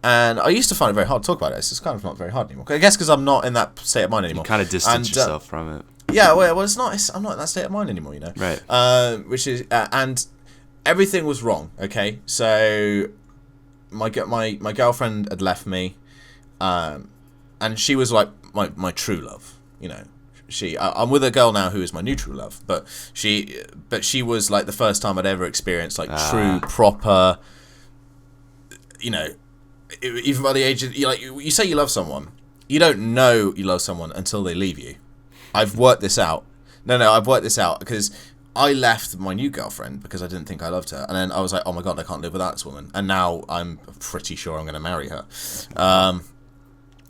And I used to find it very hard to talk about it. It's kind of not very hard anymore. I guess because I'm not in that state of mind anymore. You kind of distance yourself from it. Yeah, well, it's not. I'm not in that state of mind anymore, Right. Which is, and everything was wrong. Okay, so my girlfriend had left me, and she was like my true love. I'm with a girl now who is my new true love, but she was like the first time I'd ever experienced like true, proper, even by the age of, you say you love someone, you don't know you love someone until they leave you. I've worked this out. I've worked this out because I left my new girlfriend because I didn't think I loved her, and then I was like, oh my god, I can't live without this woman, and now I'm pretty sure I'm going to marry her.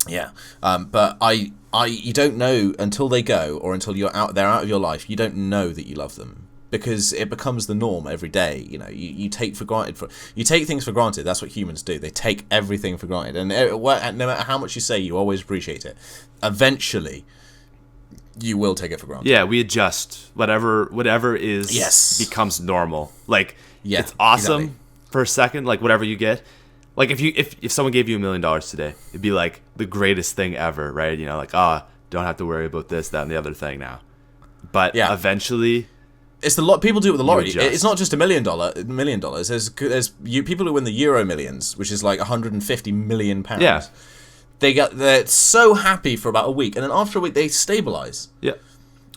But you don't know until they go, or until they're out of your life. You don't know that you love them because it becomes the norm every day. You take things for granted. That's what humans do. They take everything for granted, and no matter how much you say, you always appreciate it. Eventually, you will take it for granted. Yeah, we adjust. Whatever is becomes normal. Like it's awesome for a second. Like whatever you get. Like if someone gave you $1 million today, it'd be like the greatest thing ever, right? Don't have to worry about this, that, and the other thing now. But eventually, it's the lot. People do it with the lottery. It's not just $1 million. There's people who win the Euro Millions, which is like 150 million pounds. Yeah. They're so happy for about a week, and then after a week they stabilize. Yeah.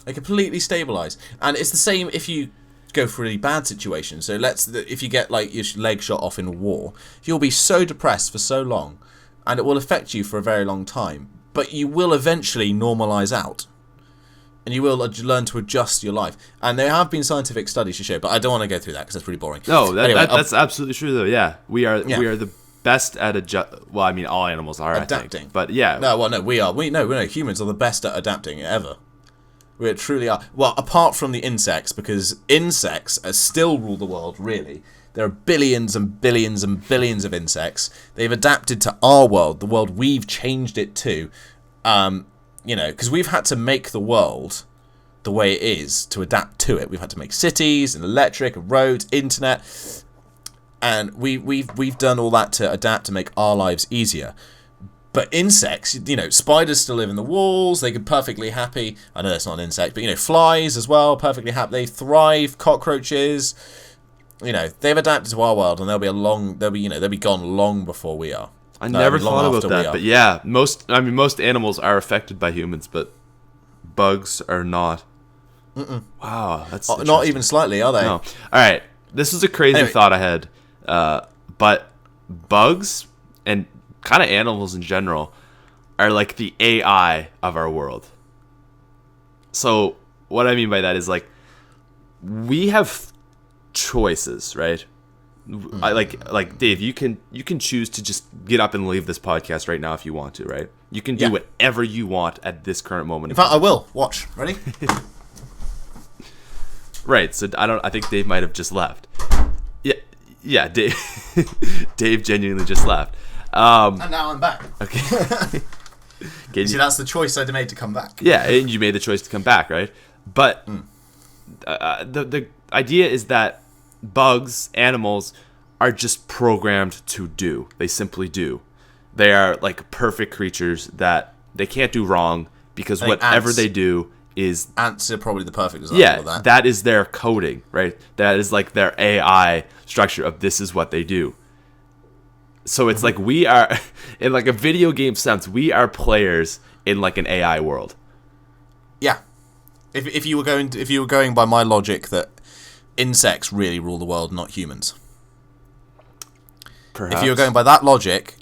They completely stabilize, and it's the same if you go for a really bad situation. So if you get like your leg shot off in war, you'll be so depressed for so long, and it will affect you for a very long time. But you will eventually normalize out, and you will learn to adjust your life. And there have been scientific studies to show, but I don't want to go through that because that's pretty boring. No, that's absolutely true though. Yeah, we are the best at well, I mean, all animals are adapting. I think. But yeah. We are. Humans are the best at adapting ever. We truly are. Well, apart from the insects, because insects still rule the world, really. There are billions and billions and billions of insects. They've adapted to our world, the world we've changed it to. Because we've had to make the world the way it is to adapt to it. We've had to make cities and electric and roads, internet. And we've done all that to adapt to make our lives easier. But insects, spiders still live in the walls. They could perfectly happy. I know that's not an insect, but flies as well, perfectly happy. They thrive. Cockroaches, they've adapted to our world, and they'll be gone long before we are. I never thought about that, but yeah, most animals are affected by humans, but bugs are not. Mm-mm. Wow, that's not even slightly, are they? No. All right, this is a crazy thought I had, but bugs and kind of animals in general are like the AI of our world. So what I mean by that is like we have choices, right? I like Dave, you can choose to just get up and leave this podcast right now if you want to, right? You can do whatever you want at this current moment. In fact, I will. Watch. Ready? Right. So I think Dave might have just left. Yeah. Dave Dave genuinely just left. And now I'm back. Okay. You see, that's the choice I made to come back. Yeah, and you made the choice to come back, right? But the idea is that bugs, animals, are just programmed to do. They simply do. They are like perfect creatures that they can't do wrong because whatever they do is... Ants are probably the perfect example of that. That is their coding, right? That is like their AI structure of this is what they do. So it's like we are, in like a video game sense, we are players in like an AI world. Yeah. If you were going by my logic that insects really rule the world, not humans. Perhaps. If you were going by that logic,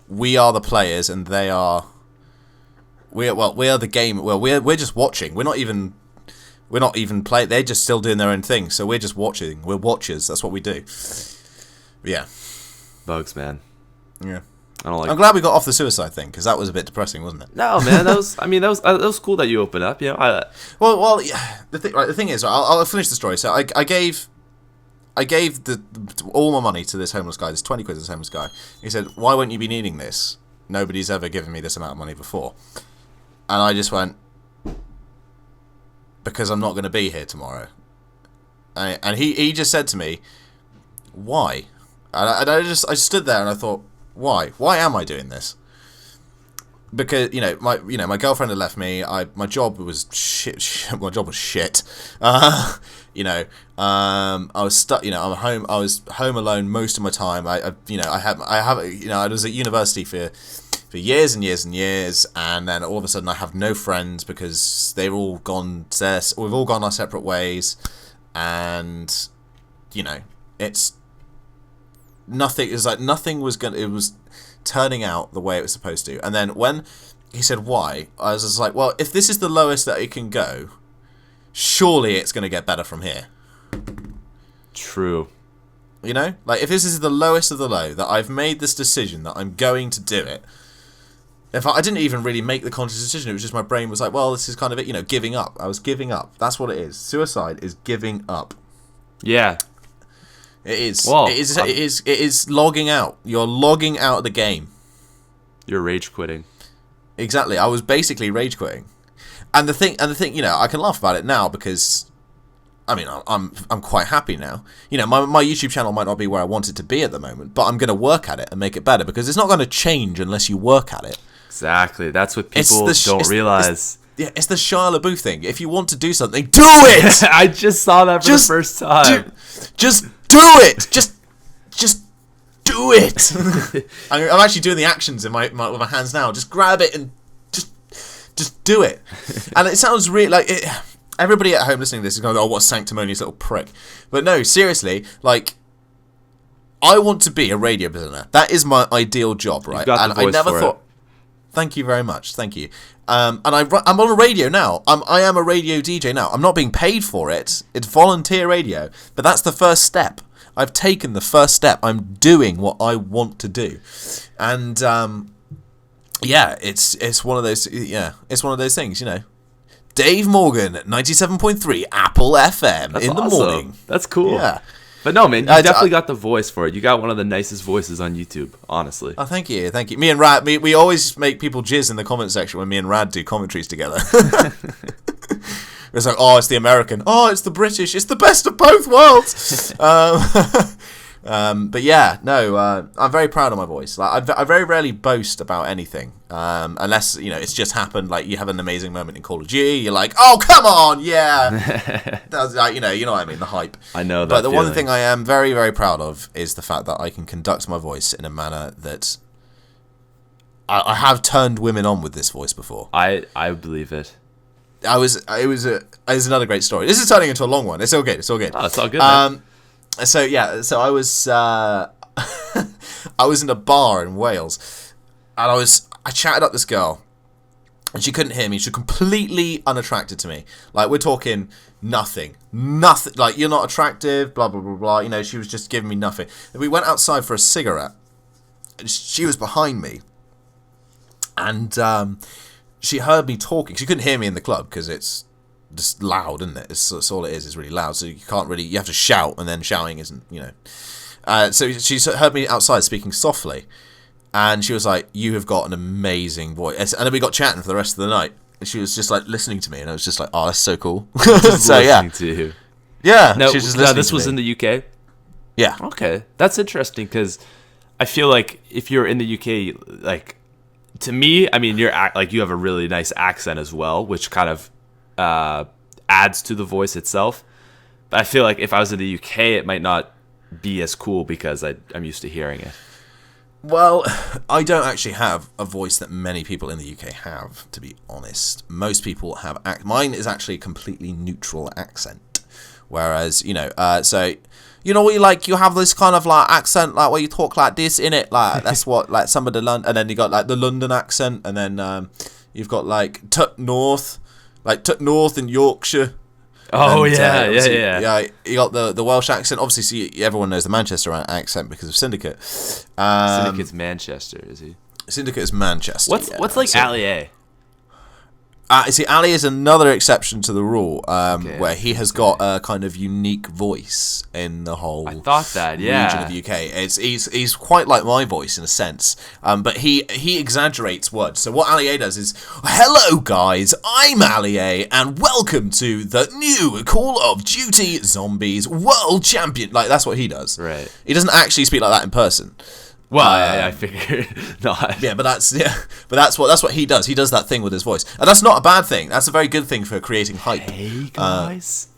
we are the players and they are. We are the game. Well, we're just watching. We're not even playing. They're just still doing their own thing. So we're just watching. We're watchers. That's what we do. Yeah. Bugs, man. Yeah. I'm glad we got off the suicide thing because that was a bit depressing, wasn't it? No, man. That was cool that you opened up. You know. Well. Yeah, the thing is, I'll finish the story. So I gave all my money to this homeless guy. This 20 quid to this homeless guy. He said, "Why won't you be needing this? Nobody's ever given me this amount of money before." And I just went, "Because I'm not going to be here tomorrow." And he just said to me, "Why?" And I just stood there and I thought, why? Why am I doing this? Because my girlfriend had left me. My job was shit. My job was shit. I was stuck. I'm home. I was home alone most of my time. I was at university for years and years and years, and then all of a sudden I have no friends because they've all gone. We've all gone our separate ways, and it's. Nothing is like nothing was gonna. It was turning out the way it was supposed to. And then when he said why, I was just like, well, if this is the lowest that it can go, surely it's gonna get better from here. True. Like if this is the lowest of the low, that I've made this decision that I'm going to do it. If I didn't even really make the conscious decision, it was just my brain was like, well, this is kind of it. Giving up. I was giving up. That's what it is. Suicide is giving up. Yeah. It is. Well, it is logging out. You're logging out of the game. You're rage quitting. Exactly. I was basically rage quitting. And the thing, I can laugh about it now because, I'm quite happy now. My YouTube channel might not be where I want it to be at the moment, but I'm going to work at it and make it better because it's not going to change unless you work at it. Exactly. That's what people don't realize. It's the Shia LaBeouf thing. If you want to do something, do it! I just saw that for the first time. Just do it! Just do it! I'm actually doing the actions in with my hands now. Just grab it and just do it. And it sounds really like it. Everybody at home listening to this is going, "Oh, what a sanctimonious little prick!" But no, seriously, like I want to be a radio presenter. That is my ideal job, right? And I never thought. Thank you very much. Thank you. And I'm on a radio now. I am a radio DJ now. I'm not being paid for it. It's volunteer radio. But that's the first step. I've taken the first step. I'm doing what I want to do. And it's one of those. Yeah, it's one of those things. Dave Morgan, 97.3 Apple FM That's in the awesome. morning. That's cool. Yeah. But no, man, you definitely got the voice for it. You got one of the nicest voices on YouTube, honestly. Oh, thank you. Me and Rad, we always make people jizz in the comment section when me and Rad do commentaries together. It's like, oh, it's the American. Oh, it's the British. It's the best of both worlds. But yeah, no, I'm very proud of my voice. Like, I very rarely boast about anything, unless it's just happened. Like you have an amazing moment in Call of Duty, you're like, oh come on, yeah, that's like, you know what I mean, the hype. I know that. But the one thing I am very, very proud of is the fact that I can conduct my voice in a manner that I have turned women on with this voice before. I believe it. It was another great story. This is turning into a long one. It's all good. Oh, it's all good. Man. So I was I was in a bar in Wales, and I chatted up this girl, and she couldn't hear me. She's completely unattracted to me. Like, we're talking nothing. Like, you're not attractive, blah, blah, blah, blah. You know, she was just giving me nothing. And we went outside for a cigarette. And she was behind me. And she heard me talking. She couldn't hear me in the club because it's just loud, isn't it? That's all it is. It's really loud. So you can't really... You have to shout, and then shouting isn't, you know... So she heard me outside speaking softly. And she was like, you have got an amazing voice. And then we got chatting for the rest of the night. And she was just like listening to me. And I was just like, oh, that's so cool. So yeah. To you. Yeah. No, she was just listening this to was me. in the UK? Yeah. Okay. That's interesting because I feel like if you're in the UK, like, to me, I mean, you have a really nice accent as well, which kind of adds to the voice itself. But I feel like if I was in the UK, it might not be as cool because I'm used to hearing it. Well, I don't actually have a voice that many people in the UK have, to be honest. Most people have... Mine is actually a completely neutral accent. Whereas, you know, so... You know what you like? You have this kind of, like, accent, like, where you talk like this, innit? Like, that's what, like, some of the... And then you got, like, the London accent. And then you've got, like, Tut North. Like, Tut North in Yorkshire. Oh, and, yeah. Yeah, you got the Welsh accent. Obviously, everyone knows the Manchester accent because of Syndicate. Syndicate's Manchester, is he? Syndicate is Manchester. What's like Allier? See, Ali is another exception to the rule, where he has got a kind of unique voice in the whole I thought that, yeah. region of the UK. He's quite like my voice in a sense, but he exaggerates words. So what Ali does is, hello guys, I'm Ali, and welcome to the new Call of Duty Zombies World Champion. Like, that's what he does. Right. He doesn't actually speak like that in person. Well, I figured not. Yeah, but that's what he does. He does that thing with his voice, and that's not a bad thing. That's a very good thing for creating hype. Hey guys.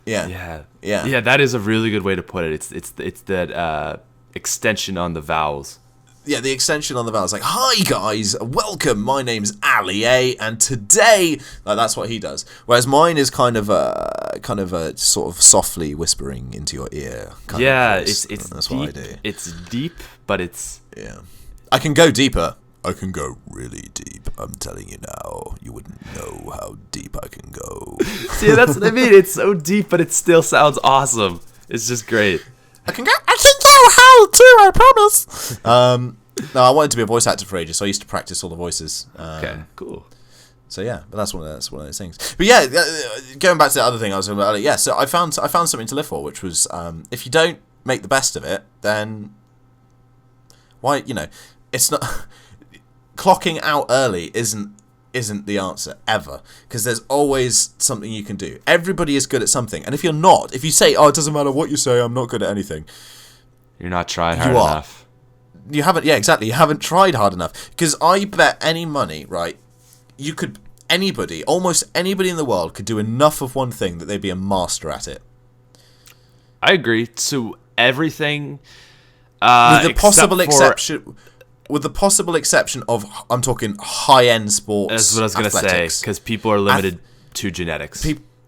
Yeah. That is a really good way to put it. It's that extension on the vowels. Yeah, the extension on the vowels, like, hi guys, welcome. My name's Ali, and today, like, that's what he does. Whereas mine is kind of a sort of softly whispering into your ear. Kind of voice. That's deep. what I do. It's deep, but it's I can go deeper. I can go really deep. I'm telling you now. You wouldn't know how deep I can go. See, that's what I mean. It's so deep, but it still sounds awesome. It's just great. I can go hell too, I promise. No, I wanted to be a voice actor for ages, so I used to practice all the voices. Okay, cool. So yeah, but that's one of those things. But yeah, going back to the other thing I was talking about earlier, so I found something to live for, which was if you don't make the best of it, then why, you know, it's not clocking out early isn't the answer ever, because there's always something you can do. Everybody is good at something, and if you're not, if you say, oh, it doesn't matter what you say, I'm not good at anything, you're not trying hard enough. You haven't, yeah, exactly. You haven't tried hard enough. Because I bet any money, right? Almost anybody in the world could do enough of one thing that they'd be a master at it. I agree. So everything, with the possible exception of, I'm talking high-end sports. That's what I was going to say, because people are limited to genetics.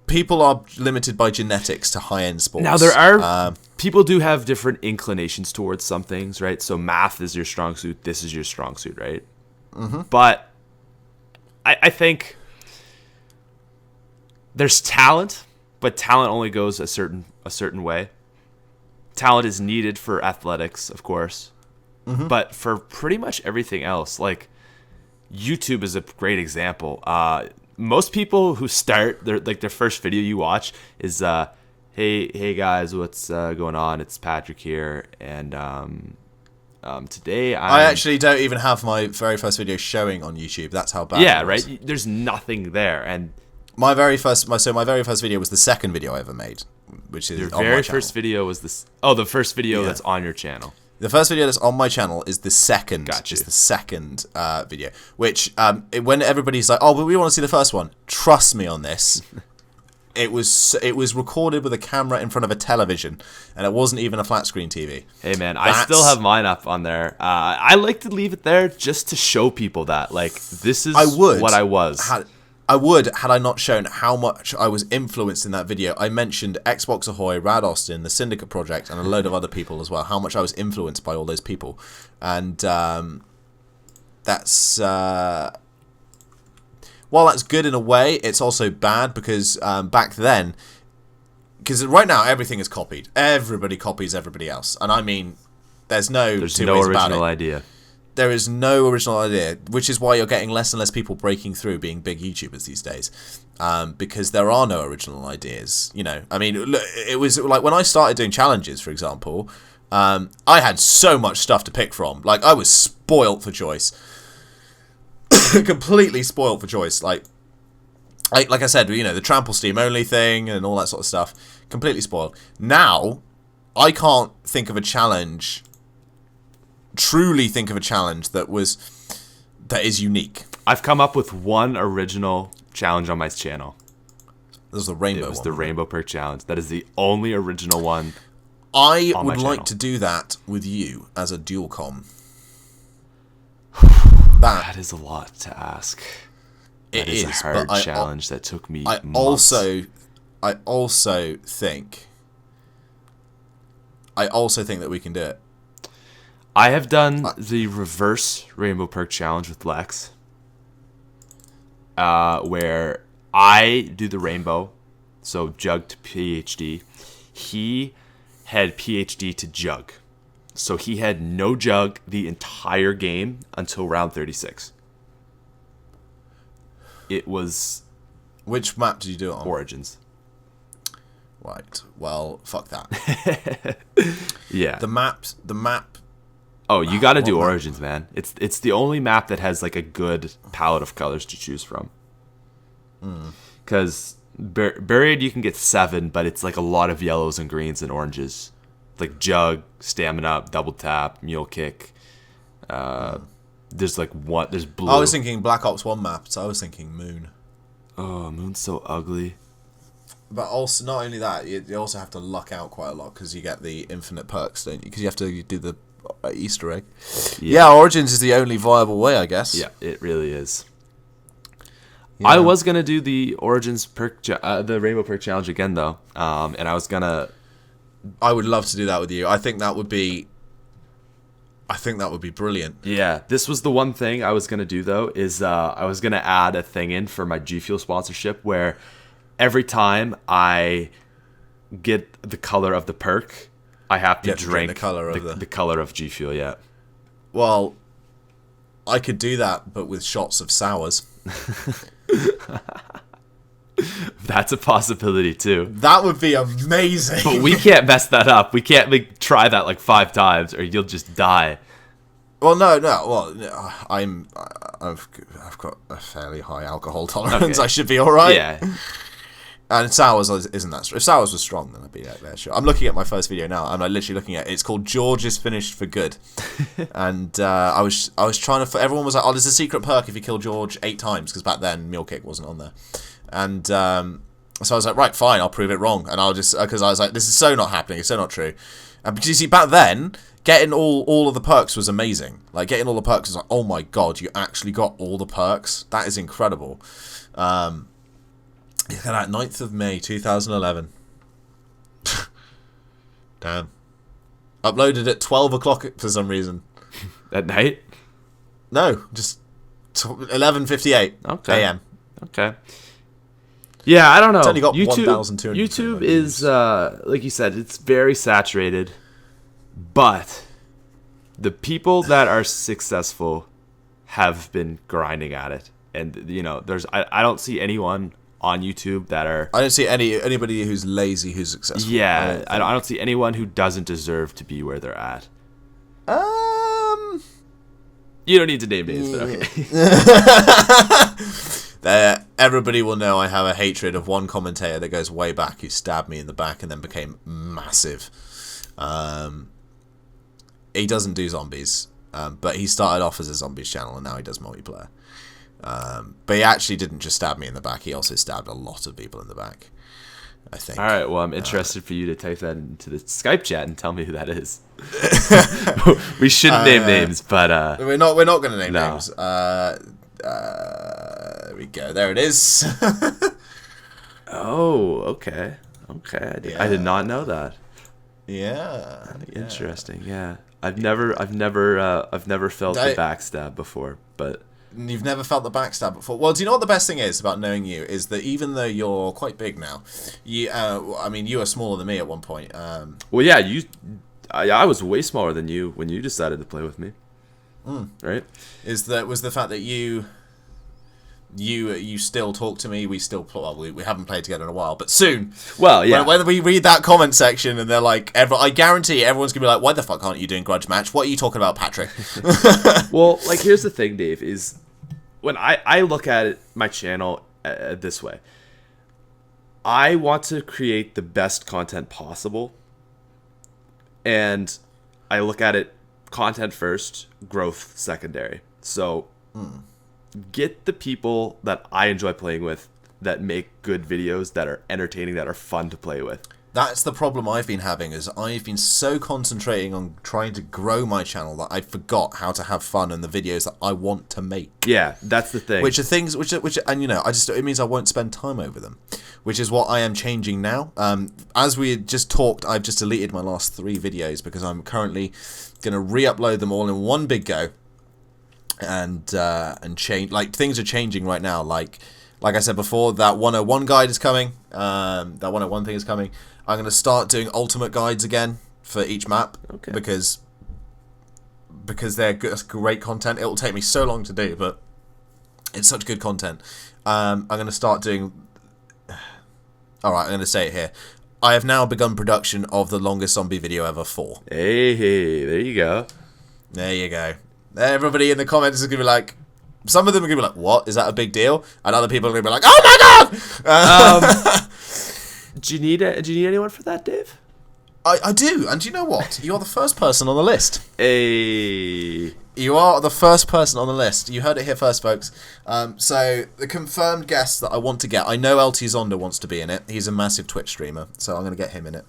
People are limited by genetics to high-end sports. Now, there are... people do have different inclinations towards some things, right? So math is your strong suit. This is your strong suit, right? Mm-hmm. But I think there's talent, but talent only goes a certain way. Talent is needed for athletics, of course. Mm-hmm. But for pretty much everything else, like YouTube is a great example. Most people who start their first video you watch is hey guys, what's going on? It's Patrick here, and today I actually don't even have my very first video showing on YouTube. That's how bad. Yeah, right. There's nothing there, and my very first video was the second video I ever made, which is your on very my first video was this. Oh, the first video that's on your channel. The first video that's on my channel is the second. Gotcha. Is the second video, which when everybody's like, "Oh, but we want to see the first one," trust me on this. It was recorded with a camera in front of a television, and it wasn't even a flat screen TV. Hey man, I still have mine up on there. I like to leave it there just to show people that, like, this is what I was. I would, had I not shown how much I was influenced in that video. I mentioned Xbox Ahoy, Rad Austin, the Syndicate Project, and a load of other people as well. How much I was influenced by all those people, and that's while that's good in a way, it's also bad because back then, because right now everything is copied. Everybody copies everybody else, and I mean, there's no original idea. There is no original idea, which is why you're getting less and less people breaking through being big YouTubers these days, because there are no original ideas. You know, I mean, look, it was like when I started doing challenges, for example, I had so much stuff to pick from. Like, I was spoilt for choice. Completely spoilt for choice. Like I said, you know, the trample steam only thing and all that sort of stuff. Completely spoiled. Now, I can't think of a challenge... truly think of a challenge that is unique. I've come up with one original challenge on my channel. This was the rainbow one. It was the Rainbow Perk Challenge. That is the only original one. I would like to do that with you as a dual com. That is a lot to ask. It is a hard challenge that took me months. I also think that we can do it. I have done the reverse Rainbow Perk Challenge with Lex, where I do the rainbow, so Jug to PhD. He had PhD to Jug, so he had no Jug the entire game until round 36. It was... Which map did you do it on? Origins. Right, well, fuck that. Yeah. The map... Oh, you got to do Origins, man. It's the only map that has like a good palette of colors to choose from. Because Buried you can get 7, but it's like a lot of yellows and greens and oranges. Like Jug, Stamina, Double Tap, Mule Kick. There's like one. There's blue. I was thinking Black Ops 1 map, so I was thinking Moon. Oh, Moon's so ugly. But also, not only that, you also have to luck out quite a lot because you get the infinite perks, don't you? Because you have to do the Easter egg. Yeah, Origins is the only viable way, I guess. Yeah, it really is. Yeah. I was gonna do the Origins perk, the Rainbow Perk Challenge again though, and I was gonna. I would love to do that with you. I think that would be brilliant. Yeah, this was the one thing I was gonna do though. Is I was gonna add a thing in for my G Fuel sponsorship where every time I get the color of the perk, I have to drink the color of G Fuel. Yeah. Well, I could do that, but with shots of sours. That's a possibility too. That would be amazing. But we can't mess that up. We can't try that like 5 times, or you'll just die. Well, no. Well, I've got a fairly high alcohol tolerance. Okay. I should be all right. Yeah. And sours isn't that strong. If sours was strong, then I'd be there. Sure. I'm looking at my first video now. I'm literally looking at it. It's called George is Finished for Good. And I was trying to. Everyone was like, "Oh, there's a secret perk if you kill George 8 times," because back then Mule Kick wasn't on there. And so I was like, right, fine, I'll prove it wrong. And I'll just because I was like, this is so not happening. It's so not true. And because you see, back then, getting all of the perks was amazing. Like getting all the perks was like, oh my god, you actually got all the perks. That is incredible. Look at that, 9th of May, 2011. Damn. Uploaded at 12 o'clock for some reason. At night? No, just 11:58 a.m. Okay. Yeah, I don't know. It's only got YouTube is, like you said, it's very saturated. But the people that are successful have been grinding at it. And, you know, I don't see anyone on YouTube that are... I don't see anybody who's lazy who's successful. Yeah, I don't see anyone who doesn't deserve to be where they're at. You don't need to name names, but okay. Everybody will know I have a hatred of one commentator that goes way back who stabbed me in the back and then became massive. He doesn't do zombies, but he started off as a zombies channel and now he does multiplayer. But he actually didn't just stab me in the back, he also stabbed a lot of people in the back, I think. Alright, well, I'm interested for you to type that into the Skype chat and tell me who that is. We shouldn't name names, but... We're not going to name names. There we go, there it is. Oh, okay. I did not know that. Yeah. Interesting, yeah. I've never felt the backstab before, but you've never felt the backstab before. Well, do you know what the best thing is about knowing you is that even though you're quite big now, you were smaller than me at one point. Well, yeah, I was way smaller than you when you decided to play with me. Right? Was the fact that you still talk to me. We still we haven't played together in a while, but soon. Well, yeah. When we read that comment section and they're like, I guarantee everyone's gonna be like, "Why the fuck aren't you doing grudge match? What are you talking about, Patrick?" Well, like here's the thing, Dave. Is when I look at it, my channel this way. I want to create the best content possible, and I look at it content first, growth secondary. So. Get the people that I enjoy playing with that make good videos that are entertaining, that are fun to play with. That's the problem I've been having, is I've been so concentrating on trying to grow my channel that I forgot how to have fun in the videos that I want to make. Yeah, that's the thing. Which are things which and it means I won't spend time over them, which is what I am changing now. As we had just talked, I've just deleted my last 3 videos because I'm currently going to re-upload them all in one big go. And change, like, things are changing right now. Like I said before, that 101 guide is coming. That 101 thing is coming. I'm going to start doing ultimate guides again for each map. Okay. Because they're good, that's great content. It will take me so long to do, but it's such good content. I'm going to start doing. All right, I'm going to say it here. I have now begun production of the longest zombie video ever 4. Hey, there you go. There you go. Everybody in the comments is going to be like, some of them are going to be like, what? Is that a big deal? And other people are going to be like, oh my god! Do you need anyone for that, Dave? I do. And do you know what? You're the first person on the list. Hey. You are the first person on the list. You heard it here first, folks. So the confirmed guest that I want to get, I know LT Zonda wants to be in it. He's a massive Twitch streamer, so I'm going to get him in it.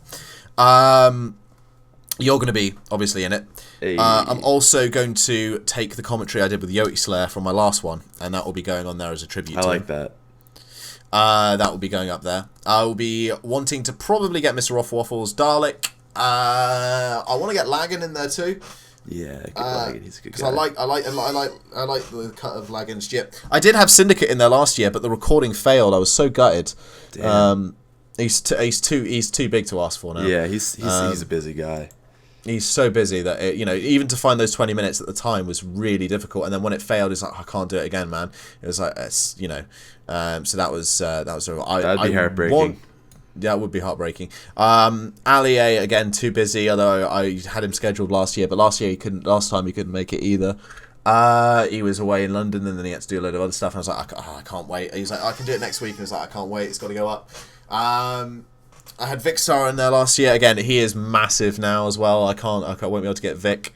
You're going to be, obviously, in it. Hey. I'm also going to take the commentary I did with Yoti Slayer from my last one, and that will be going on there as a tribute to like him. that. That will be going up there. I will be wanting to probably get Mr. Waffles Dalek. I want to get Lagan in there too. Yeah, good Lagan. He's a good guy. I like the cut of Lagan's jip. I did have Syndicate in there last year, but the recording failed. I was so gutted. Damn. He's too big to ask for now. Yeah, he's a busy guy. He's so busy that even to find those 20 minutes at the time was really difficult. And then when it failed, it's like, I can't do it again, man. It was like so that was that'd be heartbreaking. Yeah, it would be heartbreaking. Ali A, again, too busy. Although I had him scheduled last year, but last time he couldn't make it either. He was away in London, and then he had to do a load of other stuff. And I was like, I can't wait. He was like, I can do it next week. And I was like, I can't wait. It's got to go up. I had Vic Star in there last year. Again, he is massive now as well. I won't be able to get Vic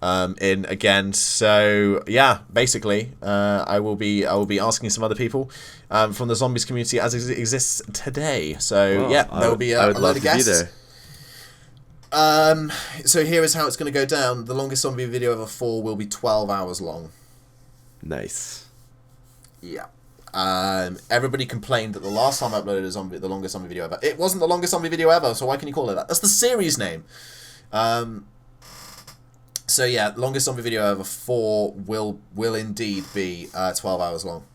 in again. So yeah, basically, I will be asking some other people from the zombies community as it exists today. So yeah, there will be a lot of guests. So here is how it's going to go down. The longest zombie video ever 4 will be 12 hours long. Nice. Yeah. Everybody complained that the last time I uploaded the longest zombie video ever. It wasn't the longest zombie video ever, so why can you call it that? That's the series name. So yeah, longest zombie video ever 4 will indeed be 12 hours long.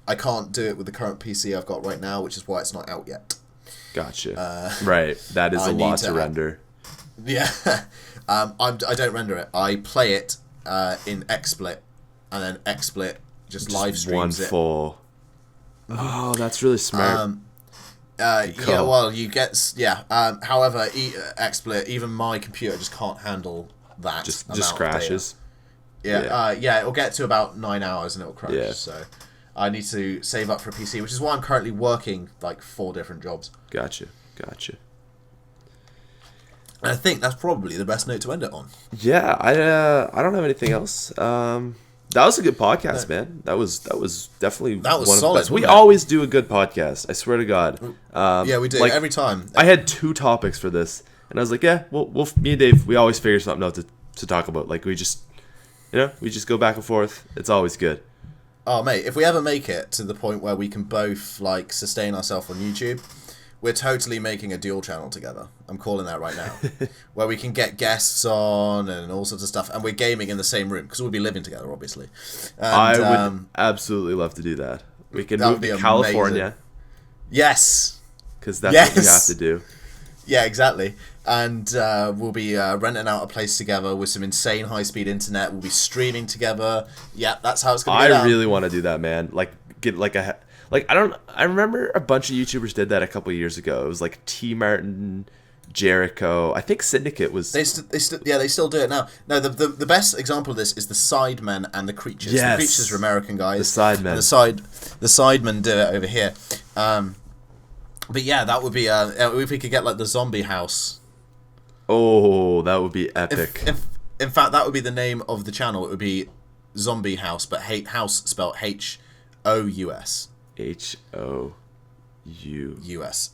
I can't do it with the current PC I've got right now, which is why it's not out yet. Gotcha. Right, that is a lot to render. Yeah, I don't render it. I play it in XSplit, and then XSplit just live streams it. Oh, that's really smart. Yeah, well, you get however, XSplit, even my computer just can't handle that. Just crashes. Yeah, it'll get to about 9 hours and it'll crash. Yeah. So I need to save up for a PC, which is why I'm currently working like 4 different jobs. Gotcha. And I think that's probably the best note to end it on. Yeah, I don't have anything else. That was a good podcast, man. That was definitely one of the best. We always do a good podcast. I swear to God. Yeah, we do every time. I had 2 topics for this, and I was like, yeah, we'll me and Dave, we always figure something out to talk about. Like we just go back and forth. It's always good. Oh, mate, if we ever make it to the point where we can both like sustain ourselves on YouTube, we're totally making a dual channel together. I'm calling that right now. Where we can get guests on and all sorts of stuff. And we're gaming in the same room, because we'll be living together, obviously. And, I would absolutely love to do that. We can move to California. Amazing. Yes. Because that's what we have to do. Yeah, exactly. And we'll be renting out a place together with some insane high-speed internet. We'll be streaming together. Yeah, that's how it's going to be. I really want to do that, man. Like, get like a... Like, I remember a bunch of YouTubers did that a couple of years ago. It was like T. Martin, Jericho. I think Syndicate was... They still do it now. No, the best example of this is the Sidemen and the Creatures. Yes. The Creatures are American guys. The Sidemen. The Sidemen do it over here. But yeah, that would be... if we could get like the Zombie House. Oh, that would be epic. In fact, that would be the name of the channel. It would be Zombie House, but house spelled H-O-U-S. H-O-U-S.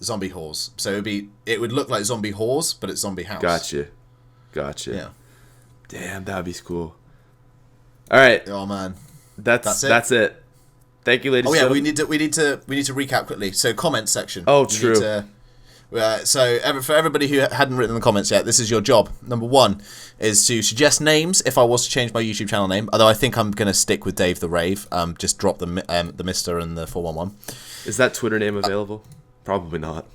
Zombie Whores. So it would look like Zombie Whores, but it's Zombie House. Gotcha. Yeah. Damn, that'd be cool. All right. Oh man. That's it. Thank you, ladies. Oh yeah, we need to recap quickly. So comment section. Oh, true. So for everybody who hadn't written in the comments yet, this is your job. Number 1 is to suggest names if I was to change my YouTube channel name. Although I think I'm going to stick with DaveTheRave. Just drop the Mr. and the 411. Is that Twitter name available? Probably not.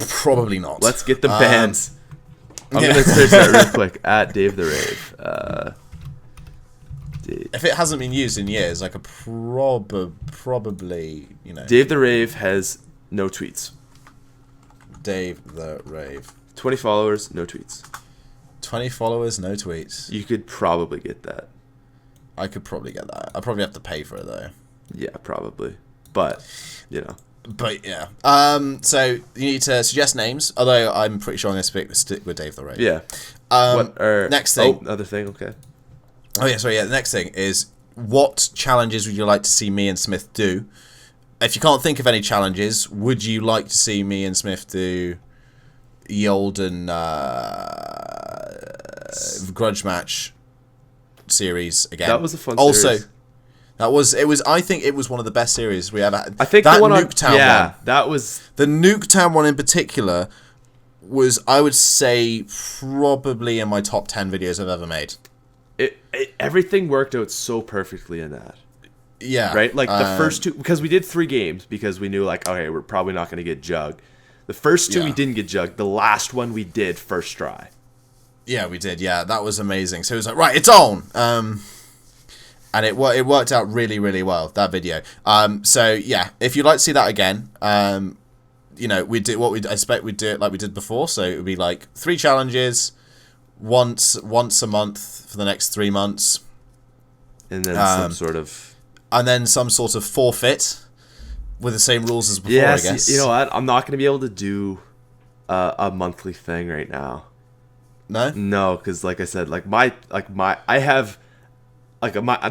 Probably not. Let's get the bands. I'm going to search that real quick. At DaveTheRave. If it hasn't been used in years, I could probably, DaveTheRave has no tweets. DaveTheRave. 20 followers, no tweets. 20 followers, no tweets. You could probably get that. I could probably get that. I'd probably have to pay for it though. Yeah, probably. But, But yeah. So you need to suggest names. Although I'm pretty sure I'm going to stick with DaveTheRave. Yeah. Next thing. Oh, another thing. Okay. Oh yeah, sorry. Yeah. The next thing is, what challenges would you like to see me and Smith do? If you can't think of any challenges, would you like to see me and Smith do the olden grudge match series again? That was a fun Also, series. I think it was one of the best series we ever had. I think that the one Nuketown one. That was the Nuketown one in particular was, I would say, probably in my top 10 videos I've ever made. Everything worked out so perfectly in that. Yeah. Right? Like the first 2, because we did 3 games because we knew like, okay, we're probably not going to get jugged. The first 2 we didn't get jugged. The last one we did first try. Yeah, we did. Yeah, that was amazing. So it was like, right, it's on. And it worked out really, really well, that video. So yeah, if you'd like to see that again, we'd do what I expect we'd do it like we did before. So it would be like 3 challenges, once a month for the next 3 months. And then some sort of forfeit with the same rules as before, I guess. You know what? I'm not going to be able to do a monthly thing right now. No? No, because like I said,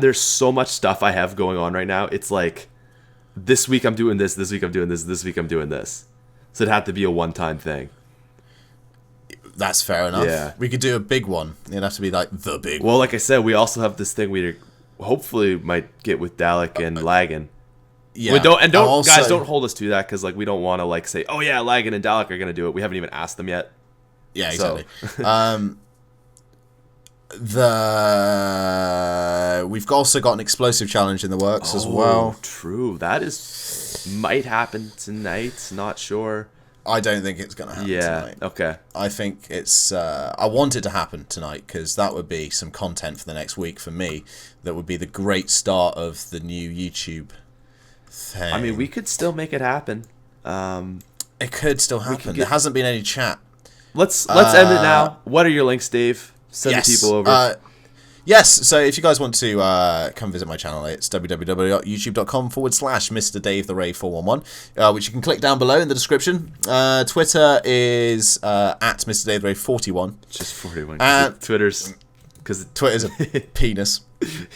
there's so much stuff I have going on right now. It's like, this week I'm doing this week I'm doing this week I'm doing this. So it'd have to be a one-time thing. That's fair enough. Yeah. We could do a big one. It'd have to be like the big one. Well, like I said, we also have this thing we hopefully might get with Dalek and Lagan. Yeah. Guys, don't hold us to that, because like we don't want to like say, oh yeah, Lagan and Dalek are gonna do it. We haven't even asked them yet. Yeah, exactly. So. We've also got an explosive challenge in the works as well. True. That might happen tonight. Not sure. I don't think it's going to happen tonight. Okay. I think it's... I want it to happen tonight, because that would be some content for the next week for me. That would be the great start of the new YouTube thing. I mean, we could still make it happen. It could still happen. There hasn't been any chat. Let's end it now. What are your links, Dave? Send the people over. Yes, so if you guys want to come visit my channel, it's www.youtube.com/MrDaveTheRave411, which you can click down below in the description. Twitter is at MrDaveTheRave41. Just 41. Twitter's a penis.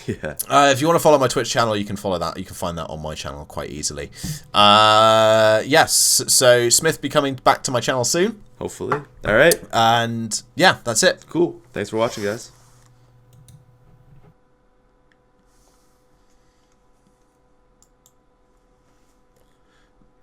Yeah. If you want to follow my Twitch channel, you can follow that. You can find that on my channel quite easily. Yes, so Smith be coming back to my channel soon. Hopefully. All right. And yeah, that's it. Cool. Thanks for watching, guys.